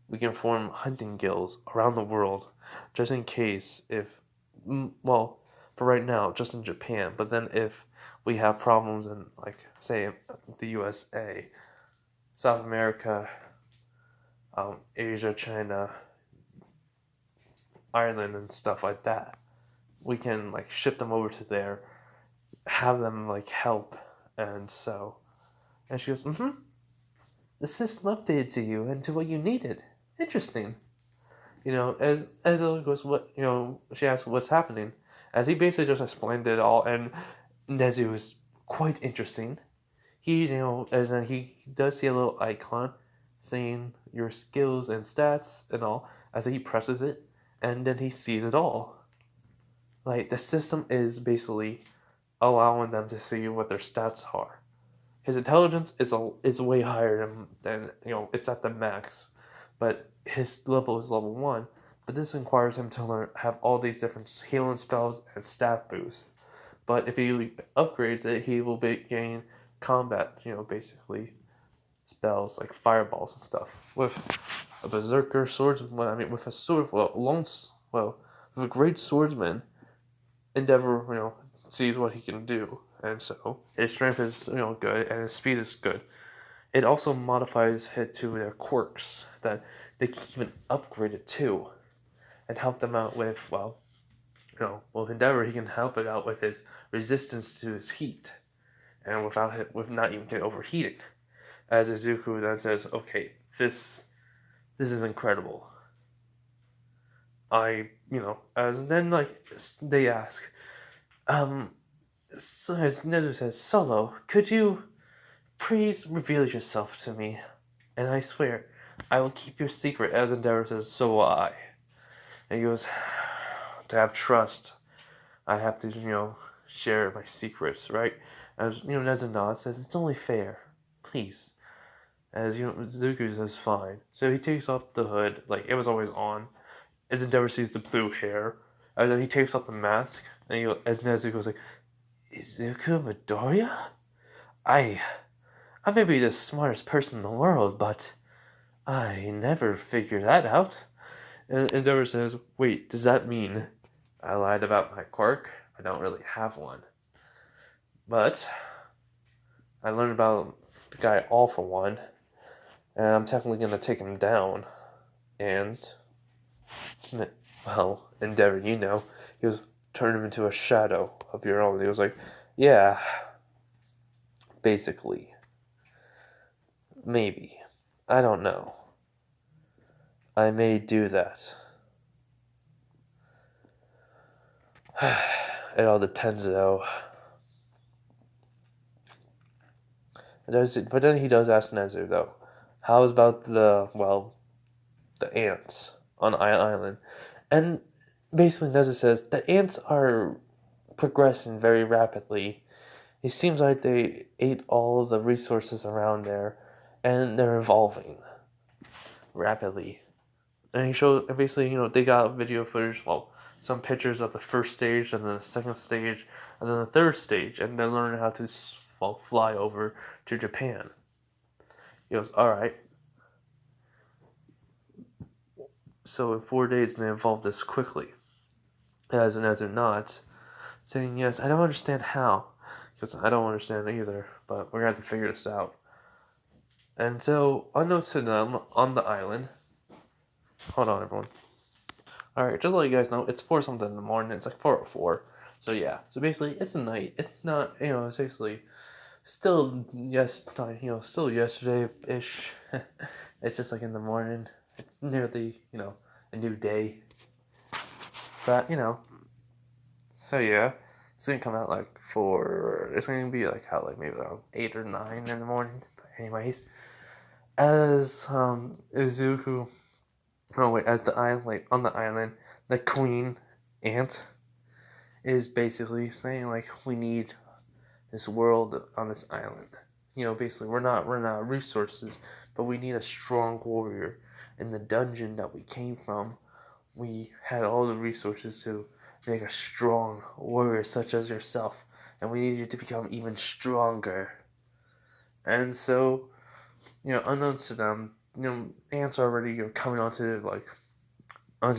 we can form hunting guilds around the world, just in case if, for right now, just in Japan, but then if we have problems in, say, the USA, South America, Asia, China, Ireland, and stuff like that, we can, ship them over to there, have them, help, and so. And she goes, the system updated to you and to what you needed. Interesting. As Ella goes, what, she asks what's happening, as he basically just explained it all, and Nezu is quite interesting. He, as in he does see a little icon saying your skills and stats and all, as he presses it, and then he sees it all. The system is basically allowing them to see what their stats are. his intelligence is way higher than it's at the max, but his level is level 1. But this requires him to have all these different healing spells and stat boosts. But if he upgrades it, he will gain combat, basically spells like fireballs and stuff. With a berserker swordsman, with a sword, with a great swordsman, Endeavor, sees what he can do, and so his strength is, good, and his speed is good. It also modifies it to their quirks that they can even upgrade it to, and help them out with, with Endeavor, he can help it out with his resistance to his heat, and with not even getting overheating. As Izuku then says, "Okay, this is incredible." As then they ask, so as Nezu says, "Solo, could you please reveal yourself to me, and I swear I will keep your secret." As Endeavor says, "So will I." And he goes, "To have trust, I have to, share my secrets, right?" As Nezu nods, says, "It's only fair. Please." As Zuku says, "Fine." So he takes off the hood, like it was always on. As Endeavor sees the blue hair, and then he takes off the mask, and as Nezu goes like, "Izuku Midoriya? I may be the smartest person in the world, but I never figured that out." And Endeavor says, "Wait, does that mean I lied about my quirk? I don't really have one. But I learned about the guy All For One, and I'm technically going to take him down. And, well, Endeavor, he was turned him into a shadow of your own." He was like, "Yeah, basically. Maybe. I don't know. I may do that. It all depends, though." But then he does ask Nezu, though, "How about the ants on Island?" And basically Nezu says, "The ants are progressing very rapidly. It seems like they ate all of the resources around there, and they're evolving rapidly." And he shows, and basically, they got video footage, some pictures of the first stage, and then the second stage, and then the third stage, and they're learning how to fly over to Japan. He goes, "All right. So in 4 days, they evolved this quickly." As Nezu nods, saying, "Yes, I don't understand how." Because I don't understand either, but we're going to have to figure this out. And so, unknowns to them, on the island... Hold on, everyone. Alright, just to let you guys know, it's 4 something in the morning. It's like 4:04. So yeah, so basically, it's a night. It's not, it's basically still, still yesterday-ish. It's just like in the morning. It's nearly, a new day. But, so yeah, it's gonna come out it's gonna be out maybe around 8 or 9 in the morning. But anyways, as Izuku, as the island, on the island, the queen ant is basically saying we need this world on this island. Basically we're not resources, but we need a strong warrior. In the dungeon that we came from, we had all the resources to make a strong warrior such as yourself, and we need you to become even stronger. And so, unknowns to them, ants are already coming onto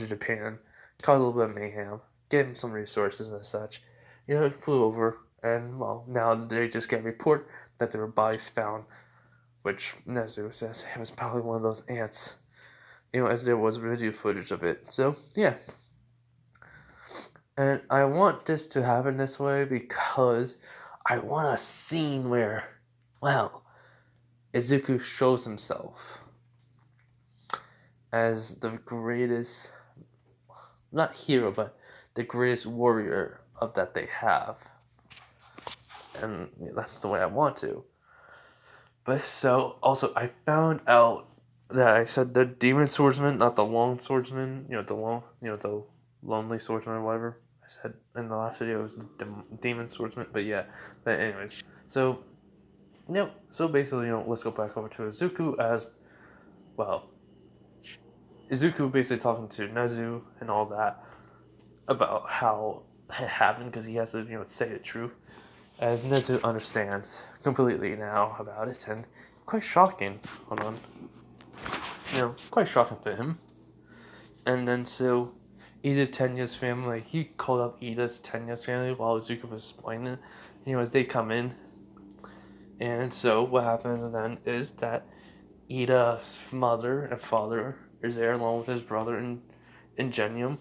Japan, caused a little bit of mayhem, getting some resources and such. It flew over, and now they just get a report that there were bodies found, which Nezu says it was probably one of those ants. As there was video footage of it. So, yeah. And I want this to happen this way because I want a scene where, Izuku shows himself as the greatest, not hero, but the greatest warrior of that they have. And that's the way I want to. But so, also, I found out that I said the demon swordsman, not the long swordsman, the lonely swordsman or whatever I said in the last video, it was the demon swordsman. But yeah, but anyways, so Yep. So basically, let's go back over to Izuku as well. Izuku basically talking to Nezu and all that about how it happened because he has to, say the truth. As Nezu understands completely now about it, and quite shocking. Hold on. Quite shocking to him. And then so Ida Tenya's family, he called up Tenya's family while Izuku was explaining. As they come in, and so what happens then is that Ida's mother and father is there along with his brother and Ingenium.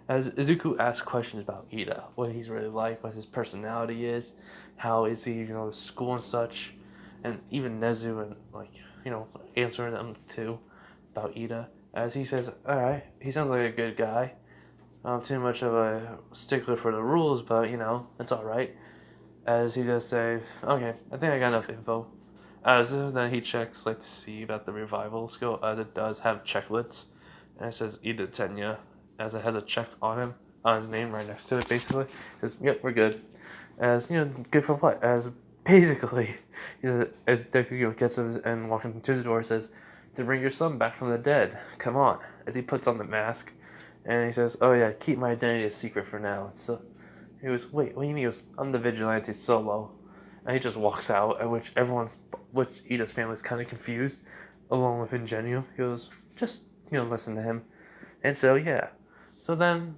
As Izuku asks questions about Ida, what he's really like, what his personality is, how is he, school and such, and even Nezu and answering them too about Ida. As he says, alright, he sounds like a good guy. Not too much of a stickler for the rules, but it's alright. As he does say, okay, I think I got enough info. As then he checks to see about the revival skill, as it does have checklists, and it says Ida Tenya, as it has a check on him, on his name right next to it. Basically, it says yep, we're good. As good for what? As basically, as Deku gets him and walking to the door, says to bring your son back from the dead. Come on. As he puts on the mask, and he says, "Oh yeah, keep my identity a secret for now." So he goes, "Wait, what do you mean?" He goes, "I'm the vigilante solo." And he just walks out, at which Ida's family is kind of confused, along with Ingenium. He goes, just, listen to him. And so, yeah. So then,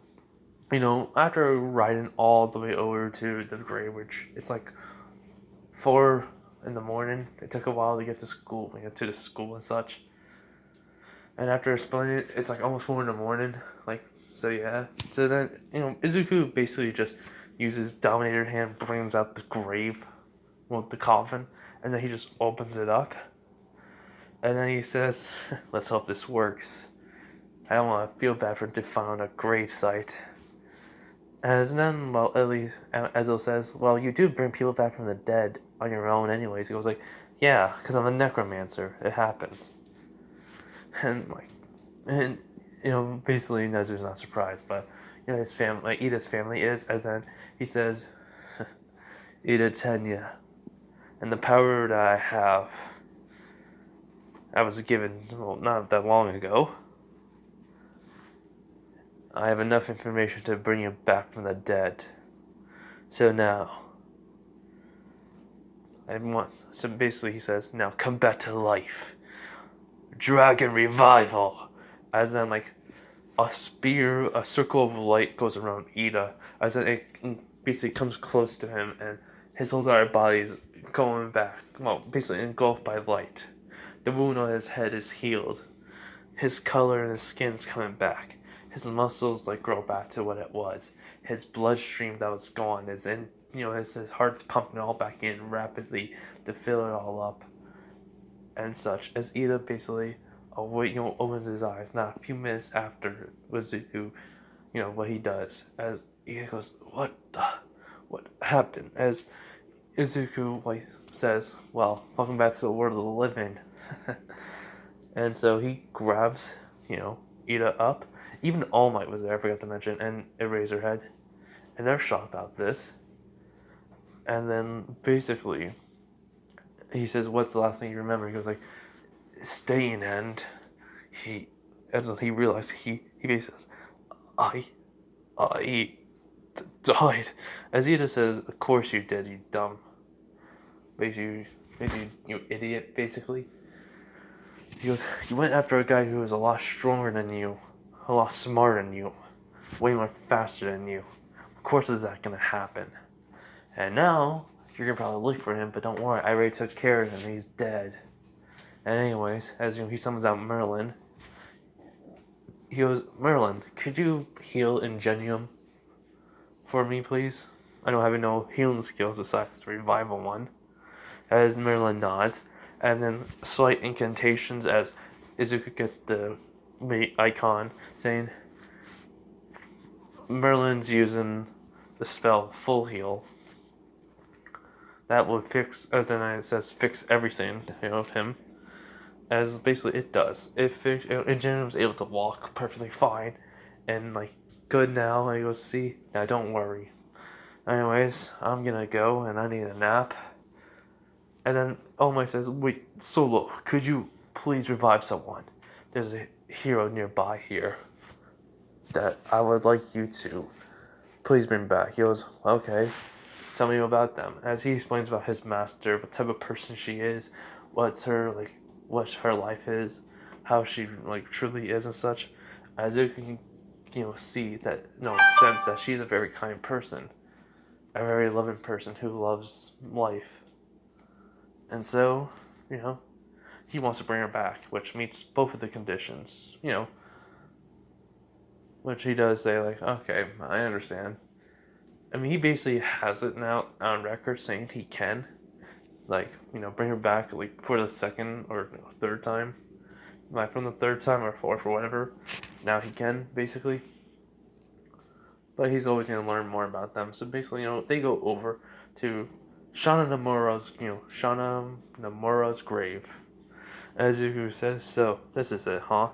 after riding all the way over to the grave, which it's like 4 in the morning, it took a while to get to school, to the school and such. And after explaining it, it's like almost 4 in the morning. So yeah. So then, Izuku basically just uses Dominator Hand, brings out the grave, the coffin, and then he just opens it up. And then he says, let's hope this works. I don't want to feel bad for defiling a grave site. As then, Ezo says, well, you do bring people back from the dead on your own anyways. He goes yeah, because I'm a necromancer. It happens. And basically Nezu's not surprised, but his family, Ida's family is, and then he says, Ida Tenya, and the power that I have, I was given, not that long ago. I have enough information to bring you back from the dead. So now, so basically he says, now come back to life. Dragon revival. As then a circle of light goes around Ida. As then it basically comes close to him and his whole entire body is going back. Well, basically engulfed by light. The wound on his head is healed. His color and his skin's coming back. His muscles grow back to what it was. His bloodstream that was gone is in. His heart's pumping all back in rapidly to fill it all up. And such. As Ida basically opens his eyes. Not a few minutes after Izuku, what he does. As Ida goes, what happened? As Izuku says, well, welcome back to the world of the living. And so he grabs, Ida up. Even All Might was there, I forgot to mention, and Eraserhead. And they're shocked about this. And then basically, he says, what's the last thing you remember? He goes staying, and then he realized he basically says, I died. As Ida says, of course you did, you dumb. Basically, you idiot, basically. He goes, you went after a guy who was a lot stronger than you, a lot smarter than you, way more faster than you. Of course is that gonna happen. And now, you're gonna probably look for him, but don't worry, I already took care of him, he's dead. And anyways, as he summons out Merlin, he goes, Merlin, could you heal Ingenium for me, please? I don't have no healing skills besides the revival one. As Merlin nods, and then slight incantations as Izuku gets the icon saying Merlin's using the spell Full Heal. That will fix, as then it says, fix everything, of him. As basically it does. Ingenium's able to walk perfectly fine, and good now. I go, see, now don't worry. Anyways, I'm gonna go and I need a nap. And then All Might says, "Wait, Solo, could you please revive someone? There's a hero nearby here that I would like you to please bring back." He goes, "Okay, tell me about them." As he explains about his master, what type of person she is, what her life is, how she truly is and such. As you can see that sense that she's a very kind person, a very loving person who loves life. And so, he wants to bring her back, which meets both of the conditions, which he does say, okay, I understand. I mean, he basically has it now on record saying he can, bring her back, for the second or third time. From the third time or fourth or whatever. Now he can, basically. But he's always going to learn more about them. So basically, they go over to Shana Nomura's grave. As Zuko says, "So, this is it, huh?"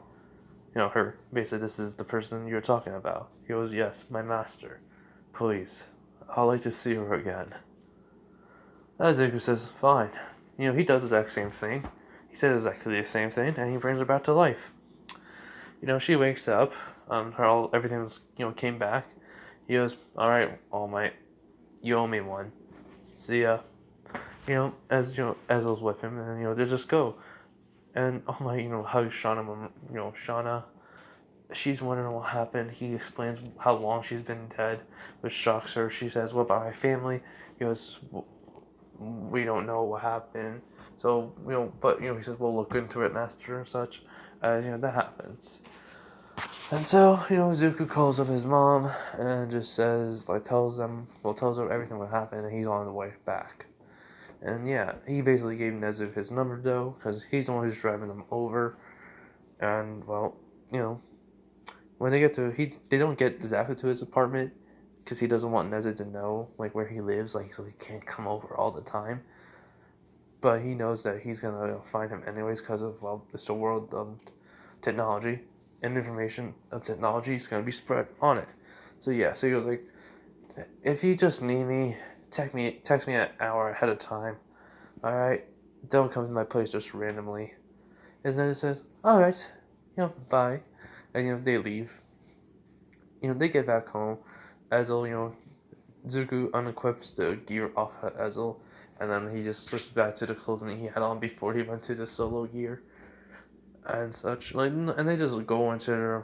Her. Basically, this is the person you're talking about. He goes, "Yes, my master. Please, I'd like to see her again." As Zuko says, "Fine." He does the exact same thing. He says exactly the same thing, and he brings her back to life. She wakes up. Everything's came back. He goes, "All right, All Might, you owe me one. See ya." As Ezra's with him, and they just go. And All Might, hugs Shauna. Shauna. She's wondering what happened. He explains how long she's been dead, which shocks her. She says, "What about my family?" He goes, "We don't know what happened." So but he says, "We'll look into it, Master," and such. That happens. And so, Zuko calls up his mom and just says, tells her everything what happened, and he's on the way back. And yeah, he basically gave Nezu his number though, because he's the one who's driving them over. And well, when they get to they don't get exactly to his apartment because he doesn't want Nezu to know where he lives, so he can't come over all the time. But he knows that he's gonna find him anyways because of the world of technology and information of technology is gonna be spread on it. So yeah, so he goes if you just need me, text me an hour ahead of time. All right, don't come to my place just randomly. And then it says, all right, bye, and they leave. They get back home. Ezel, Zuko unequips the gear off Ezel, and then he just switches back to the clothing he had on before he went to the solo gear and such. And they just go into their,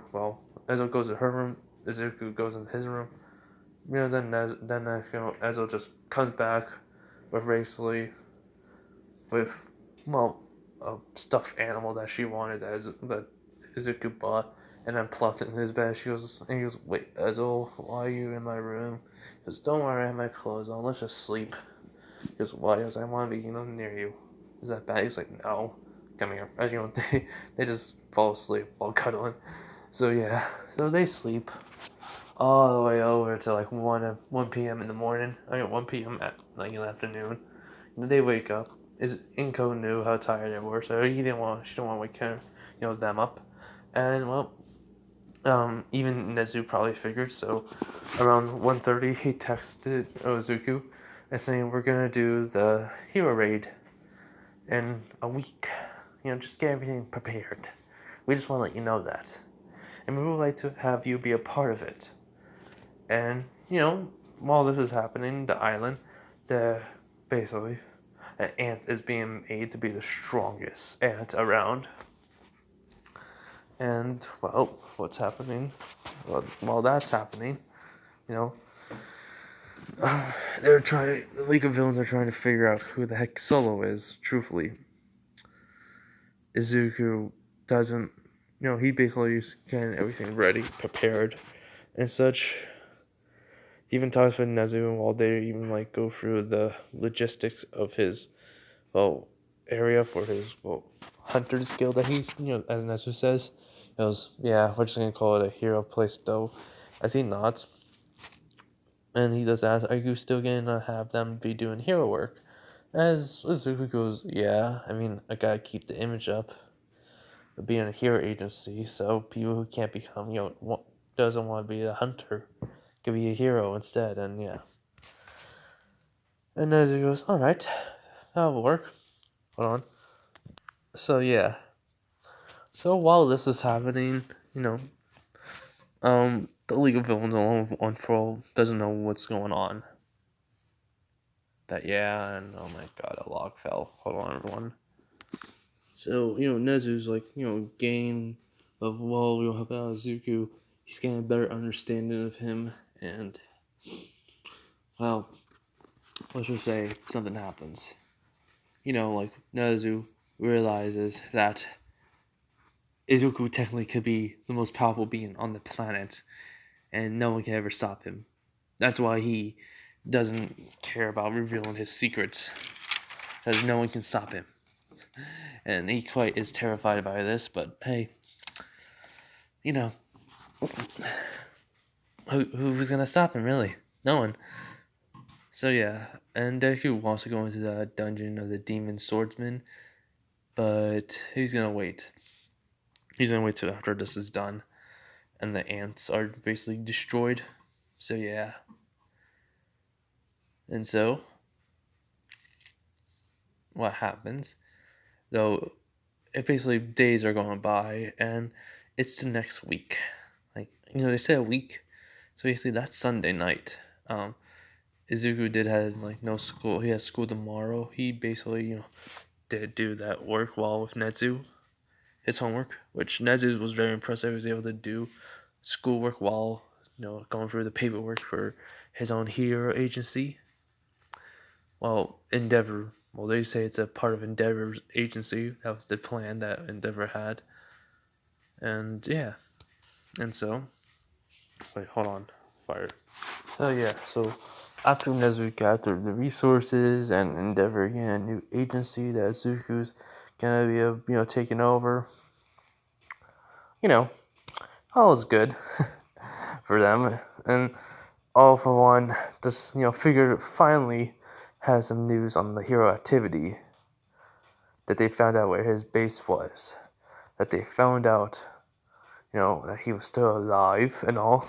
Ezel goes to her room, Zuko goes in his room. Then Ezel just comes back with basically with a stuffed animal that she wanted that Zuko bought, and then plopped it in his bed. He goes, "Wait, Ezel, why are you in my room?" He goes, "Don't worry, I have my clothes on. Let's just sleep." He goes, "Why?" He goes, "I want to be near you." Is that bad? He's like, "No, come here." As they just fall asleep while cuddling. So yeah, so they sleep all the way over to 1 p.m. in the morning. 1 p.m. at in the afternoon. They wake up. Inko knew how tired they were, so she didn't want to wake them up. And even Nezu probably figured. So around 1:30, he texted Ozuku and saying, "We're gonna do the hero raid in a week. Just get everything prepared. We just want to let you know that, and we would like to have you be a part of it." And while this is happening, the island, basically, an ant is being made to be the strongest ant around. And what's happening? Well, while that's happening, the League of Villains are trying to figure out who the heck Solo is. Truthfully, Izuku doesn't. He basically is getting everything ready, prepared, and such. He even talks with Nezu while they even go through the logistics of his area for his hunter skill that he's as Nezu says. He goes, "Yeah, we're just gonna call it a hero place though," as he nods. And he does ask, "Are you still gonna have them be doing hero work?" As Zuko goes, "Yeah, I mean, I gotta keep the image up of being a hero agency, so people who can't become, doesn't want to be a hunter, could be a hero instead," and yeah. And Nezu goes, "All right, that'll work. Hold on. So yeah. So while this is happening, the League of Villains alone with One For All doesn't know what's going on. And oh my god, a log fell. Hold on, everyone. So, Nezu's like, gain of, well, help out Zuko. He's getting a better understanding of him, and, well, let's just say something happens. Like, Nezu realizes that Izuku technically could be the most powerful being on the planet, and no one can ever stop him. That's why he doesn't care about revealing his secrets, because no one can stop him. And he quite is terrified by this, but hey, who's gonna stop him, really? No one. So yeah, and Deku wants to go into the dungeon of the Demon Swordsman, but he's gonna wait. He's gonna wait till after this is done, and the ants are basically destroyed. So yeah. And so, what happens? Though, it basically days are going by, and it's the next week. Like, they say a week, so basically that's Sunday night. Izuku did have no school. He has school tomorrow. He basically did do that work while with Nezu, his homework, which Nezu was very impressed that he was able to do schoolwork while going through the paperwork for his own hero agency. Well, Endeavor. Well, they say it's a part of Endeavor's agency. That was the plan that Endeavor had. And yeah, and so, wait, hold on, fire. So yeah, so after Nezu gathered the resources and Endeavor again a new agency that Zuku's gonna be taking over, all is good for them. And All For One just figured finally has some news on the hero activity, that they found out where his base was, that they found out that he was still alive and all.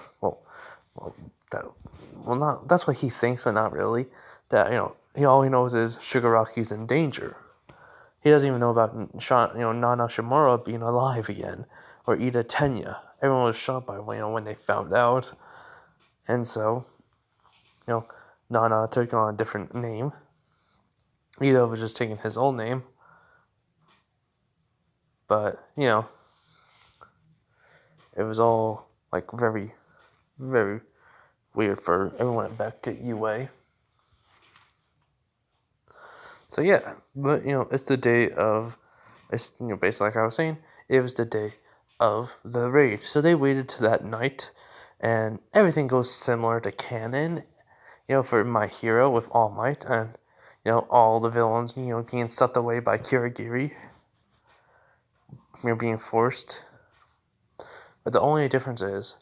That's what he thinks, but not really. That all he knows is Shigaraki's in danger. He doesn't even know about Nana Shimura being alive again, or Ida Tenya. Everyone was shocked by when they found out, and so Nana took on a different name. Ida was just taking his old name, but it was all very, very weird for everyone back at UA. So yeah, but it's the day of, basically like I was saying, it was the day of the raid. So they waited to that night, and everything goes similar to canon, for My Hero with All Might, and all the villains, being sucked away by Kirigiri, being forced. But the only difference is,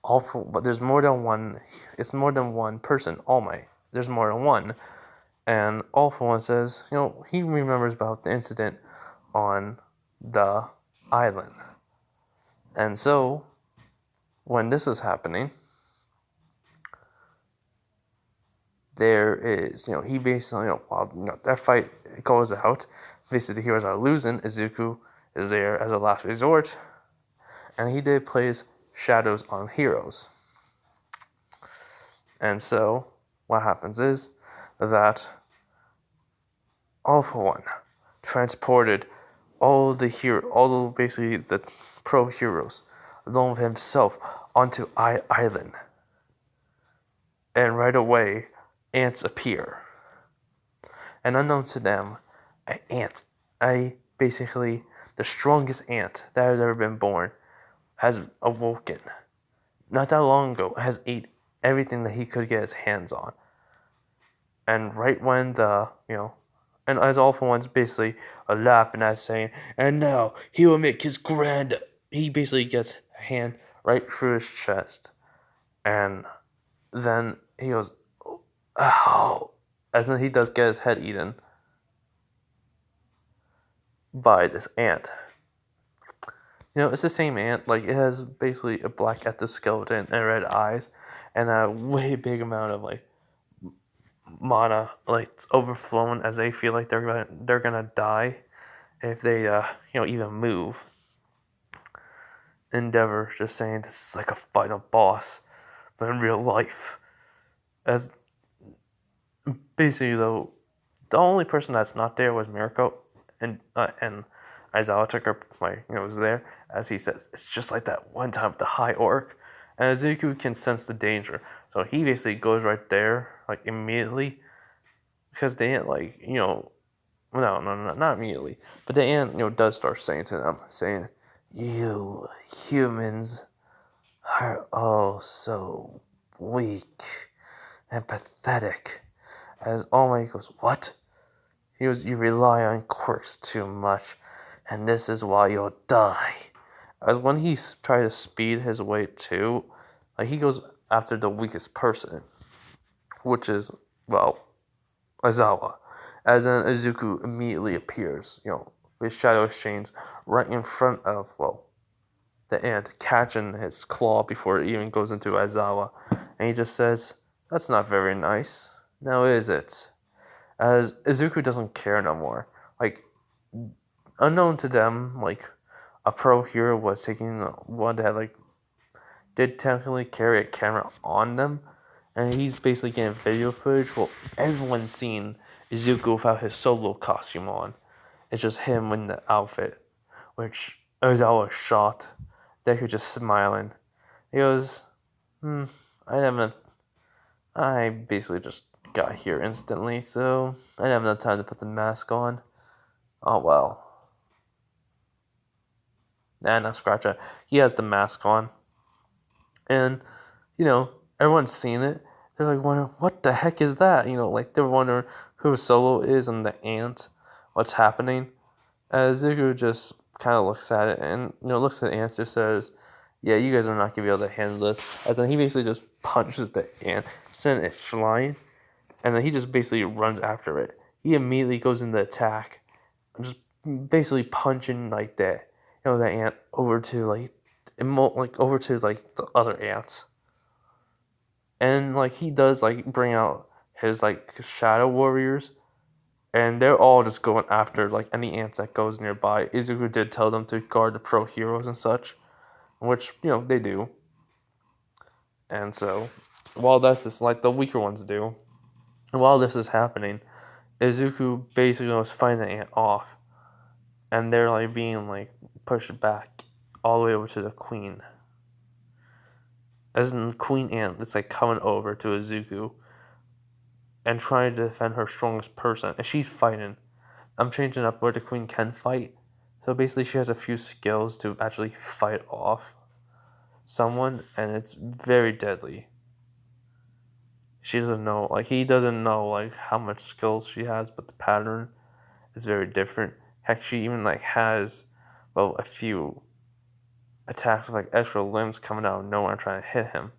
but there's more than one. It's more than one person. All Might. There's more than one. And All For One says, he remembers about the incident on the island. And so, when this is happening, there is, he basically, while that fight goes out, basically the heroes are losing. Izuku is there as a last resort, and he did plays Shadows on Heroes. And so, what happens is that All For One transported all basically the pro heroes, along with himself, onto Island. And right away, ants appear. And unknown to them, basically the strongest ant that has ever been born, has awoken. Not that long ago, has ate everything that he could get his hands on. And right when and as All For One's basically laughing at saying, and now he will make his he basically gets a hand right through his chest. And then he goes, ow, as then he does get his head eaten by this ant. It's the same ant. It has basically a black exoskeleton and red eyes, and a way big amount of mana like overflowing as they feel like they're gonna die if they even move. Endeavor just saying this is like a final boss, but in real life. As basically though, the only person that's not there was Mirko, and Aizawa took her was there. As he says, it's just like that one time with the high orc, and Izuku can sense the danger, so he basically goes right there like immediately because they ain't no, not immediately, but the ant does start saying to them, saying, "You humans are all so weak and pathetic." As All Might goes, "What?" He goes, "You rely on quirks too much, and this is why you'll die." As when he tries to speed his way to, like he goes after the weakest person, which is, well, Aizawa. As then Izuku immediately appears, with shadow exchange right in front of, well, the ant, catching his claw before it even goes into Aizawa. And he just says, "That's not very nice. Now is it?" As Izuku doesn't care no more. Like, unknown to them, like, a pro hero was taking one that, like, did technically carry a camera on them. And he's basically getting video footage. Well, everyone's seen Izuku without his solo costume on. It's just him in the outfit, which Ozawa shot. Deku just smiling. He goes, I haven't. I basically just got here instantly, so I didn't have enough time to put the mask on. Oh well. Nah, not scratch it. He has the mask on. And, everyone's seen it. They're like wondering, what the heck is that? Like they're wondering who Solo is and the ant, what's happening. Zuko just kind of looks at it and, looks at the ant and says, "Yeah, you guys are not going to be able to handle this." As then he basically just punches the ant, sending it flying. And then he just basically runs after it. He immediately goes into attack, just basically punching like the ant over to over to like the other ants. And like he does like bring out his like shadow warriors, and they're all just going after like any ants that goes nearby. Izuku did tell them to guard the pro heroes and such, which they do. And so, while this is like the weaker ones do, and while this is happening, Izuku basically was fighting the ant off, and they're like being like pushed back all the way over to the queen. As in the queen ant, it's like coming over to Izuku and trying to defend her strongest person, and she's fighting. I'm changing up where the queen can fight, so basically she has a few skills to actually fight off someone, and it's very deadly. She doesn't know, like he doesn't know like how much skills she has, but the pattern is very different. Heck, she even like has, well, a few attacks with like extra limbs coming out of nowhere and trying to hit him.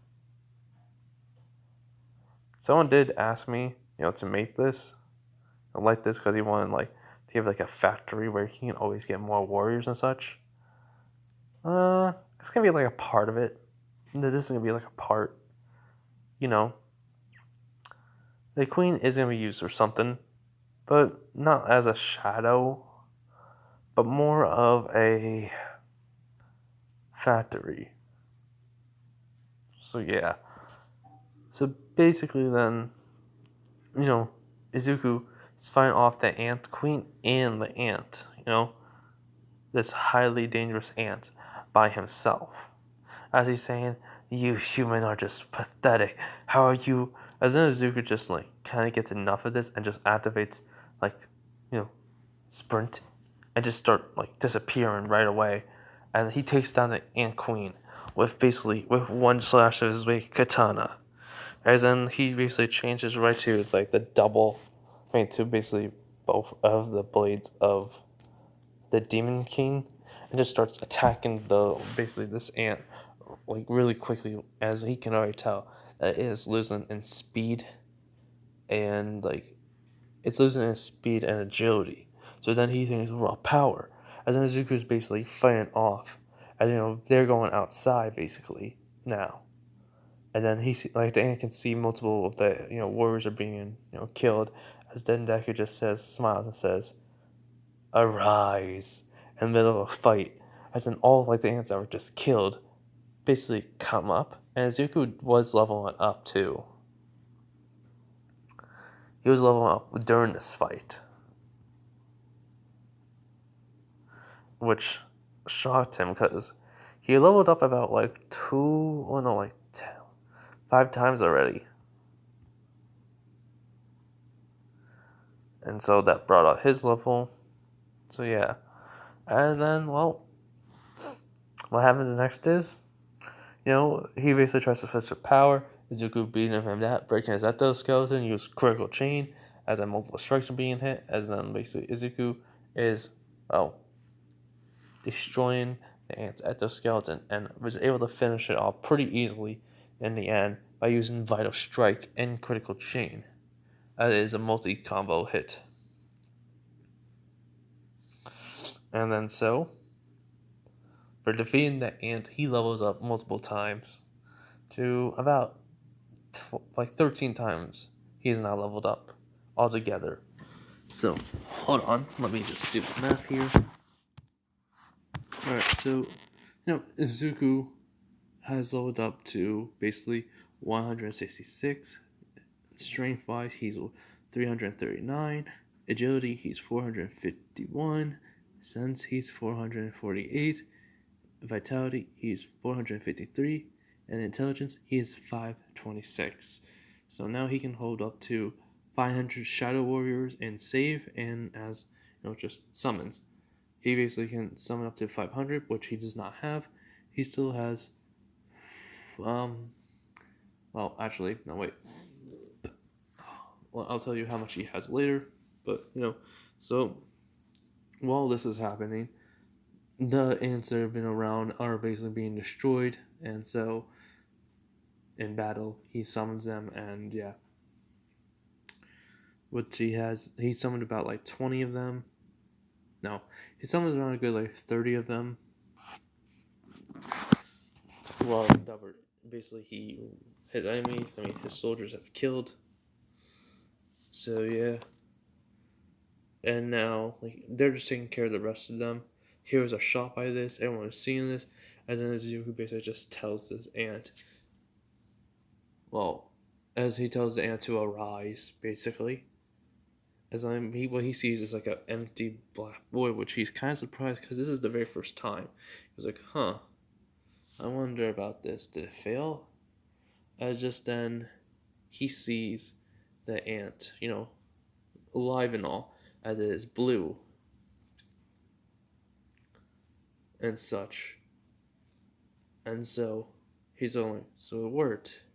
Someone did ask me, to make this, like this, because he wanted like to have like a factory where he can always get more warriors and such. It's gonna be like a part of it. This is gonna be like a part. The queen is gonna be used for something, but not as a shadow, but more of a factory. So yeah. So basically then, Izuku is fighting off the ant queen and the ant, this highly dangerous ant by himself. As he's saying, "You human are just pathetic. How are you?" As then Izuku just like kind of gets enough of this and just activates like, sprint and just start like disappearing right away. And he takes down the ant queen with one slash of his katana. As then he basically changes right to like the double, to basically both of the blades of the Demon King, and just starts attacking this ant like really quickly, as he can already tell that it is losing in speed and like it's losing in speed and agility. So then he thinks raw power, as then Izuku's basically fighting off, as they're going outside basically now. And then the ant can see multiple of the warriors are being killed. As then Deku just smiles and says, "Arise!" in the middle of a fight. As then all the ants that were just killed basically come up, and Zuko was leveling up too. He was leveling up during this fight, which shocked him because he leveled up about like 5 times already. And so that brought up his level. So yeah. And then, well, what happens next is, he basically tries to switch the power. Izuku beating him from that, breaking his exoskeleton, use critical chain, as then multiple strikes are being hit, as then basically Izuku is, destroying the ant's exoskeleton and was able to finish it off pretty easily in the end by using Vital Strike and Critical Chain. That is a multi-combo hit. And then so, for defeating the ant, he levels up multiple times to about 13 times. He's now leveled up altogether. So, hold on, let me just do the math here. Alright, so, Izuku has leveled up to basically 166. Strength wise, he's 339. Agility, he's 451. Sense, he's 448. Vitality, he's 453. And intelligence, he is 526. So now he can hold up to 500 Shadow Warriors and save, and as just summons. He basically can summon up to 500, which he does not have. He still has well, actually, no, wait. Well, I'll tell you how much he has later. But, so while this is happening, the ants that have been around are basically being destroyed. And so, in battle, he summons them, and yeah. What he summoned about like 20 of them. No, he summons around a good like 30 of them. Well, that were basically his enemies, his soldiers have killed. So yeah. And now, they're just taking care of the rest of them. Heroes are shocked by this, everyone is seeing this, and then Izuku basically just tells this ant, well, as he tells the ant to arise, basically. What he sees is like an empty black void, which he's kind of surprised because this is the very first time. He was like, I wonder about this. Did it fail? As just then, he sees the ant, alive and all, as it is blue and such. And so, he's only, so it worked.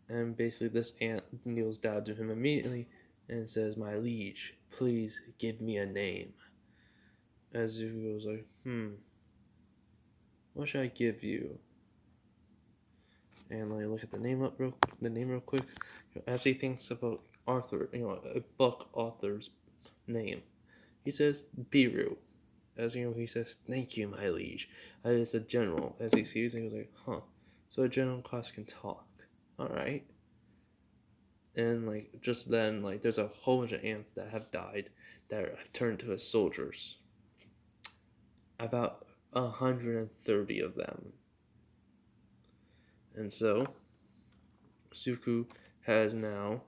And basically, this ant kneels down to him immediately and says, "My liege, please give me a name." As Zuko goes like, what should I give you? And let me look at the name real quick. As he thinks about Arthur, a book author's name, he says Biru. As he says, "Thank you, my liege." That is a general. As he sees, he goes like, so a general class can talk. All right. And just then, there's a whole bunch of ants that have died that have turned to his soldiers. About 130 of them. And so, Suku has now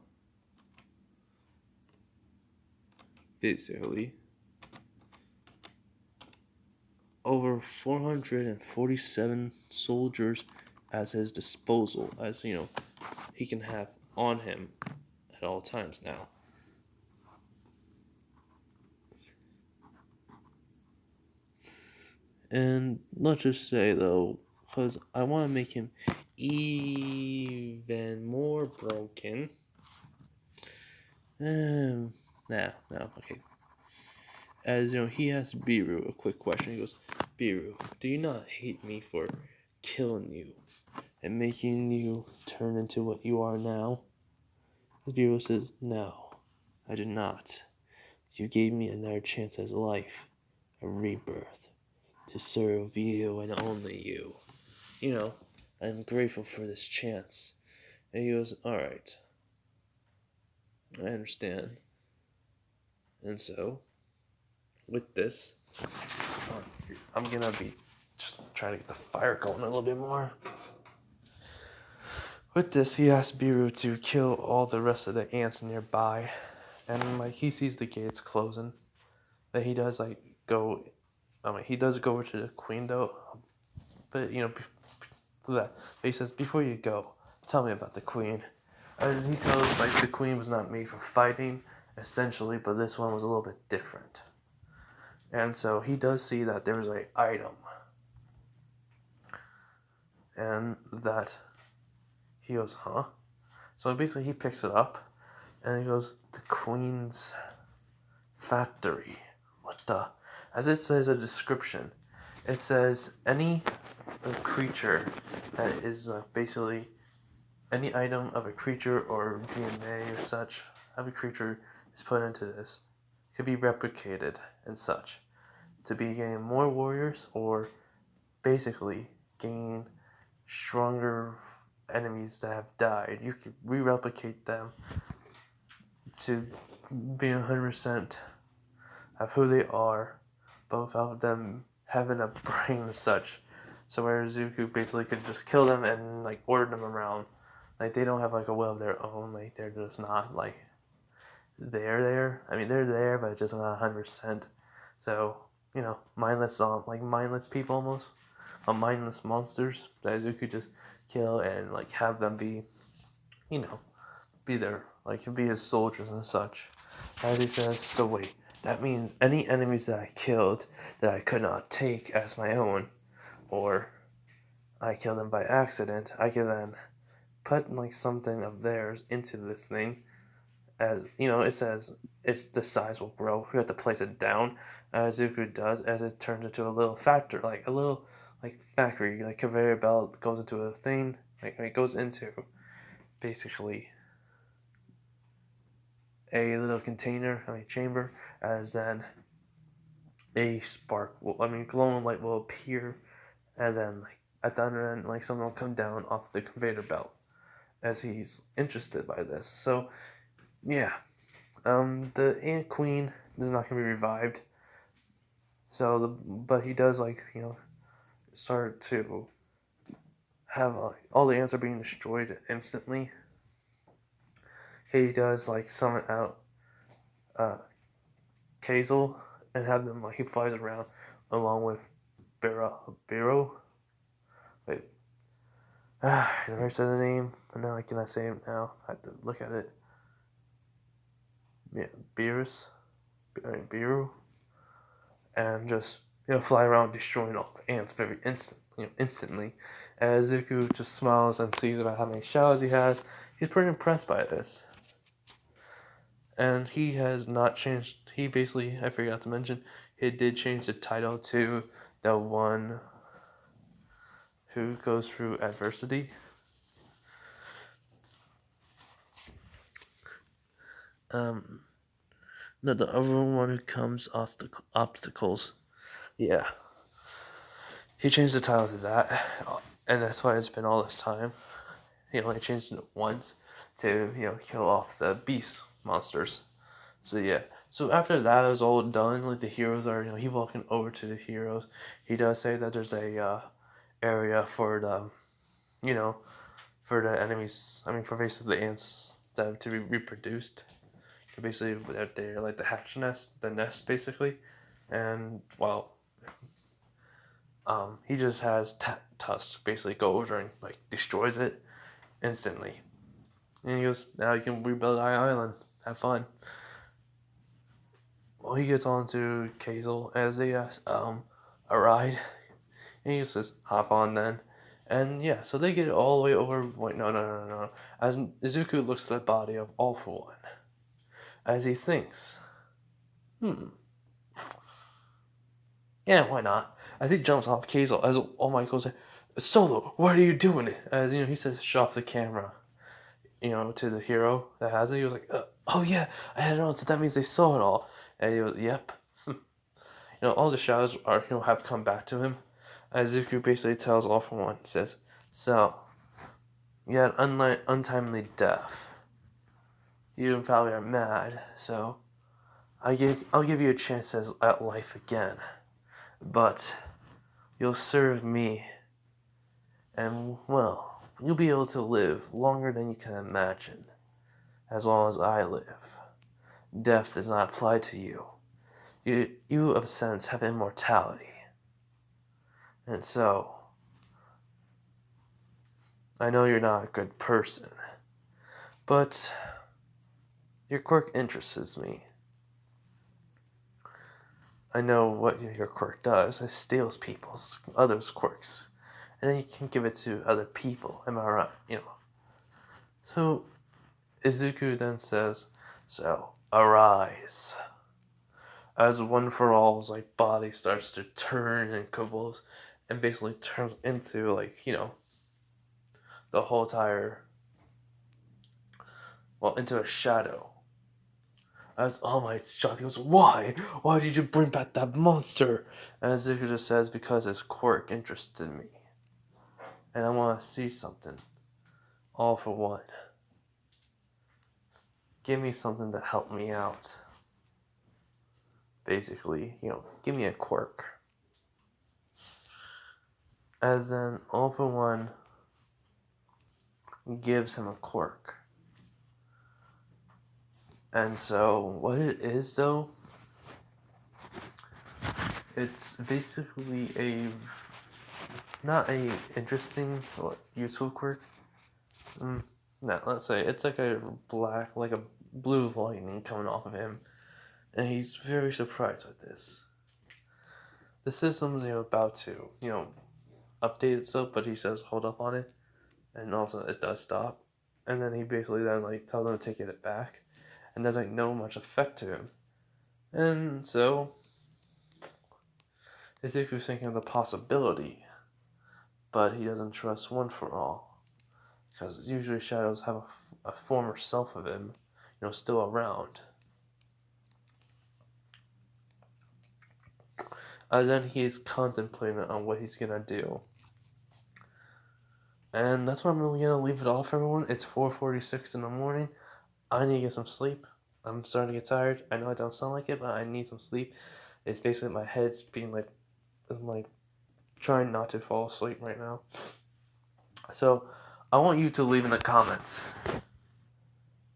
basically over 447 soldiers as his disposal, as he can have on him at all times now. And let's just say though, because I want to make him even more broken. Okay. As he asks Biru a quick question. He goes, "Biru, do you not hate me for killing you and making you turn into what you are now?" Biru says, "No, I did not. You gave me another chance as life, a rebirth, to serve you and only you." I'm grateful for this chance. And he goes, alright, I understand. And so, with this, I'm gonna be just trying to get the fire going a little bit more. With this, he asks Biru to kill all the rest of the ants nearby. And like he sees the gates closing. Then he does he does go over to the queen though. But but he says, before you go, tell me about the queen. And he tells the queen was not made for fighting, essentially, but this one was a little bit different. And so he does see that there was an item. And that he goes, huh? So basically he picks it up and he goes, the queen's factory. What the? As it says a description, it says any creature that is basically any item of a creature or DNA or such of a creature is put into this could be replicated and such to be gain more warriors or basically gain stronger enemies that have died. You could re-replicate them to be 100% of who they are, but without them having a brain and such. So where Zuko basically could just kill them and order them around. They don't have a will of their own. They're just not they're there. I mean they're there, but just not 100%. So mindless people almost, mindless monsters that Zuko just kill and have them be, be there, be his soldiers and such. As he says, so wait, that means any enemies that I killed that I could not take as my own, or I killed them by accident, I can then put something of theirs into this thing. As it says, the size will grow. We have to place it down, as Zuko does, as it turns into a little factory, a little factory, conveyor belt goes into a thing, it goes into basically a little container, chamber, as then a spark glowing light will appear, and then at the other end, something will come down off the conveyor belt, as he's interested by this. So, yeah, the Ant Queen is not gonna be revived. So but he does start to have all the ants are being destroyed instantly. He does summon out Kazel and have them he flies around along with Biro. Wait. I never said the name, but now I cannot say it now. I have to look at it. Yeah, Biru. And just fly around destroying all the ants very instantly. As Zuko just smiles and sees about how many shells he has, he's pretty impressed by this. And he has not changed. He basically, I forgot to mention, he did change the title to the one who goes through adversity. No, the other one who comes obstacles. Yeah. He changed the title to that, and that's why it's been all this time. He only changed it once to, kill off the beast monsters. So yeah. So after that is all done, the heroes are, he walking over to the heroes. He does say that there's a area for the, for the enemies. For basically the ants that to be reproduced. Basically, they're the hatch nest, the nest basically, and he just has Tusk basically go over and destroys it instantly. And he goes, now you can rebuild Island. Have fun. Well, he gets on to Kazel as they a ride. And he says, hop on then. And yeah, so they get all the way over. Wait, no. As Izuku looks at the body of All For One, as he thinks, yeah, why not? As he jumps off Kazel, as All Might goes, Solo, what are you doing? As he says, shut off the camera. To the hero that has it, he was like, oh yeah, I had it on, so that means they saw it all. And he goes, yep. All the shadows are, have come back to him. As Zuko basically tells All For One, says, So, you had untimely death. You probably are mad, so I'll give you a chance at life again. But you'll serve me, and well, you'll be able to live longer than you can imagine, as long as I live. Death does not apply to you. You of sense have immortality. And so, I know you're not a good person, but your quirk interests me. I know what your quirk does. It steals others' quirks. And then you can give it to other people. Am I right? So, Izuku then says, so, arise. As One For All's body starts to turn and convulse and basically turns into the whole entire into a shadow. As All Might shocked, he goes, why? Why did you bring back that monster? And Izuku just says, because his quirk interested me. And I want to see something. All for one. Give me something to help me out. Basically, give me a quirk. As then All for One gives him a quirk. And so, what it is though, it's basically not a interesting or useful quirk. No, let's say it's like a blue lightning coming off of him. And he's very surprised with this. The system's, about to, update itself, but he says hold up on it. And also it does stop. And then he basically then tells them to take it back. And there's no much effect to him. And so Izuku's thinking of the possibility. But he doesn't trust One For All. Because usually shadows have a former self of him, still around. As then he's contemplating on what he's gonna do. And that's where I'm really gonna leave it off, everyone. It's 4:46 in the morning. I need to get some sleep. I'm starting to get tired. I know I don't sound like it, but I need some sleep. It's basically my head's being I'm trying not to fall asleep right now. So I want you to leave in the comments.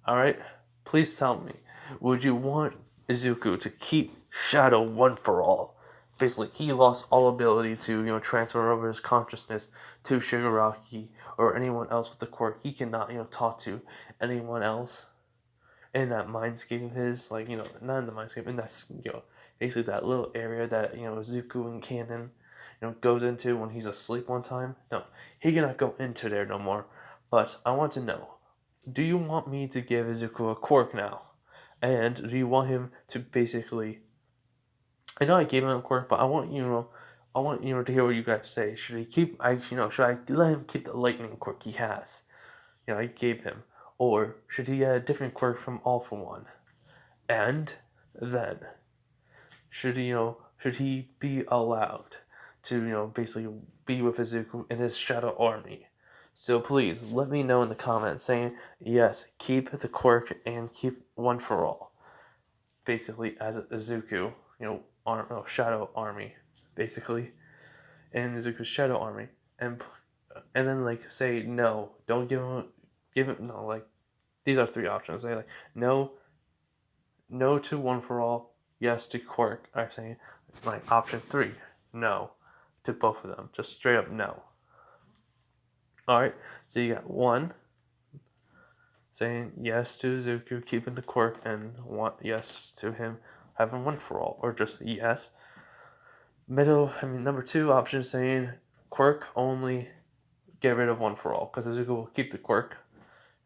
Alright? Please tell me. Would you want Izuku to keep Shadow One For All? Basically, he lost all ability to, transfer over his consciousness to Shigaraki or anyone else with the quirk. He cannot, talk to anyone else in that mindscape of his, not in the mindscape, in that, basically that little area that, Zuko and Canon, goes into when he's asleep one time. No, he cannot go into there no more. But I want to know, do you want me to give Izuku a quirk now? And do you want him to basically... I know I gave him a quirk, but I want to hear what you guys say. Should I let him keep the lightning quirk he has? I gave him. Or should he get a different quirk from All For One? And then should he be allowed to, basically be with Izuku in his shadow army? So please let me know in the comments saying yes, keep the quirk and keep One For All. Basically as Izuku, shadow army, basically, in Izuku's shadow army, and then say no, don't give him no, these are three options. Say no to One For All, yes to quirk. I say option 3, no to both of them, just straight up no. All right, so you got 1 saying yes to Izuku keeping the quirk and yes to him having One For All, or just yes. Number 2 option saying quirk only, get rid of One For All, because Izuku will keep the quirk,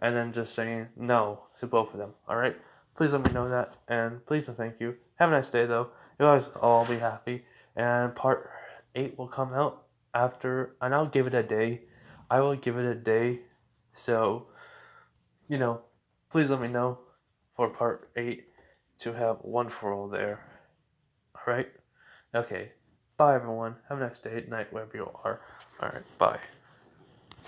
and then just saying no to both of them. Alright? Please let me know that, and please and thank you. Have a nice day though. You guys all be happy. And part 8 will come out after, and I'll give it a day. I will give it a day. So, please let me know for part 8 to have One For All there. Alright? Okay. Bye everyone. Have a nice day, night, wherever you are. Alright, bye.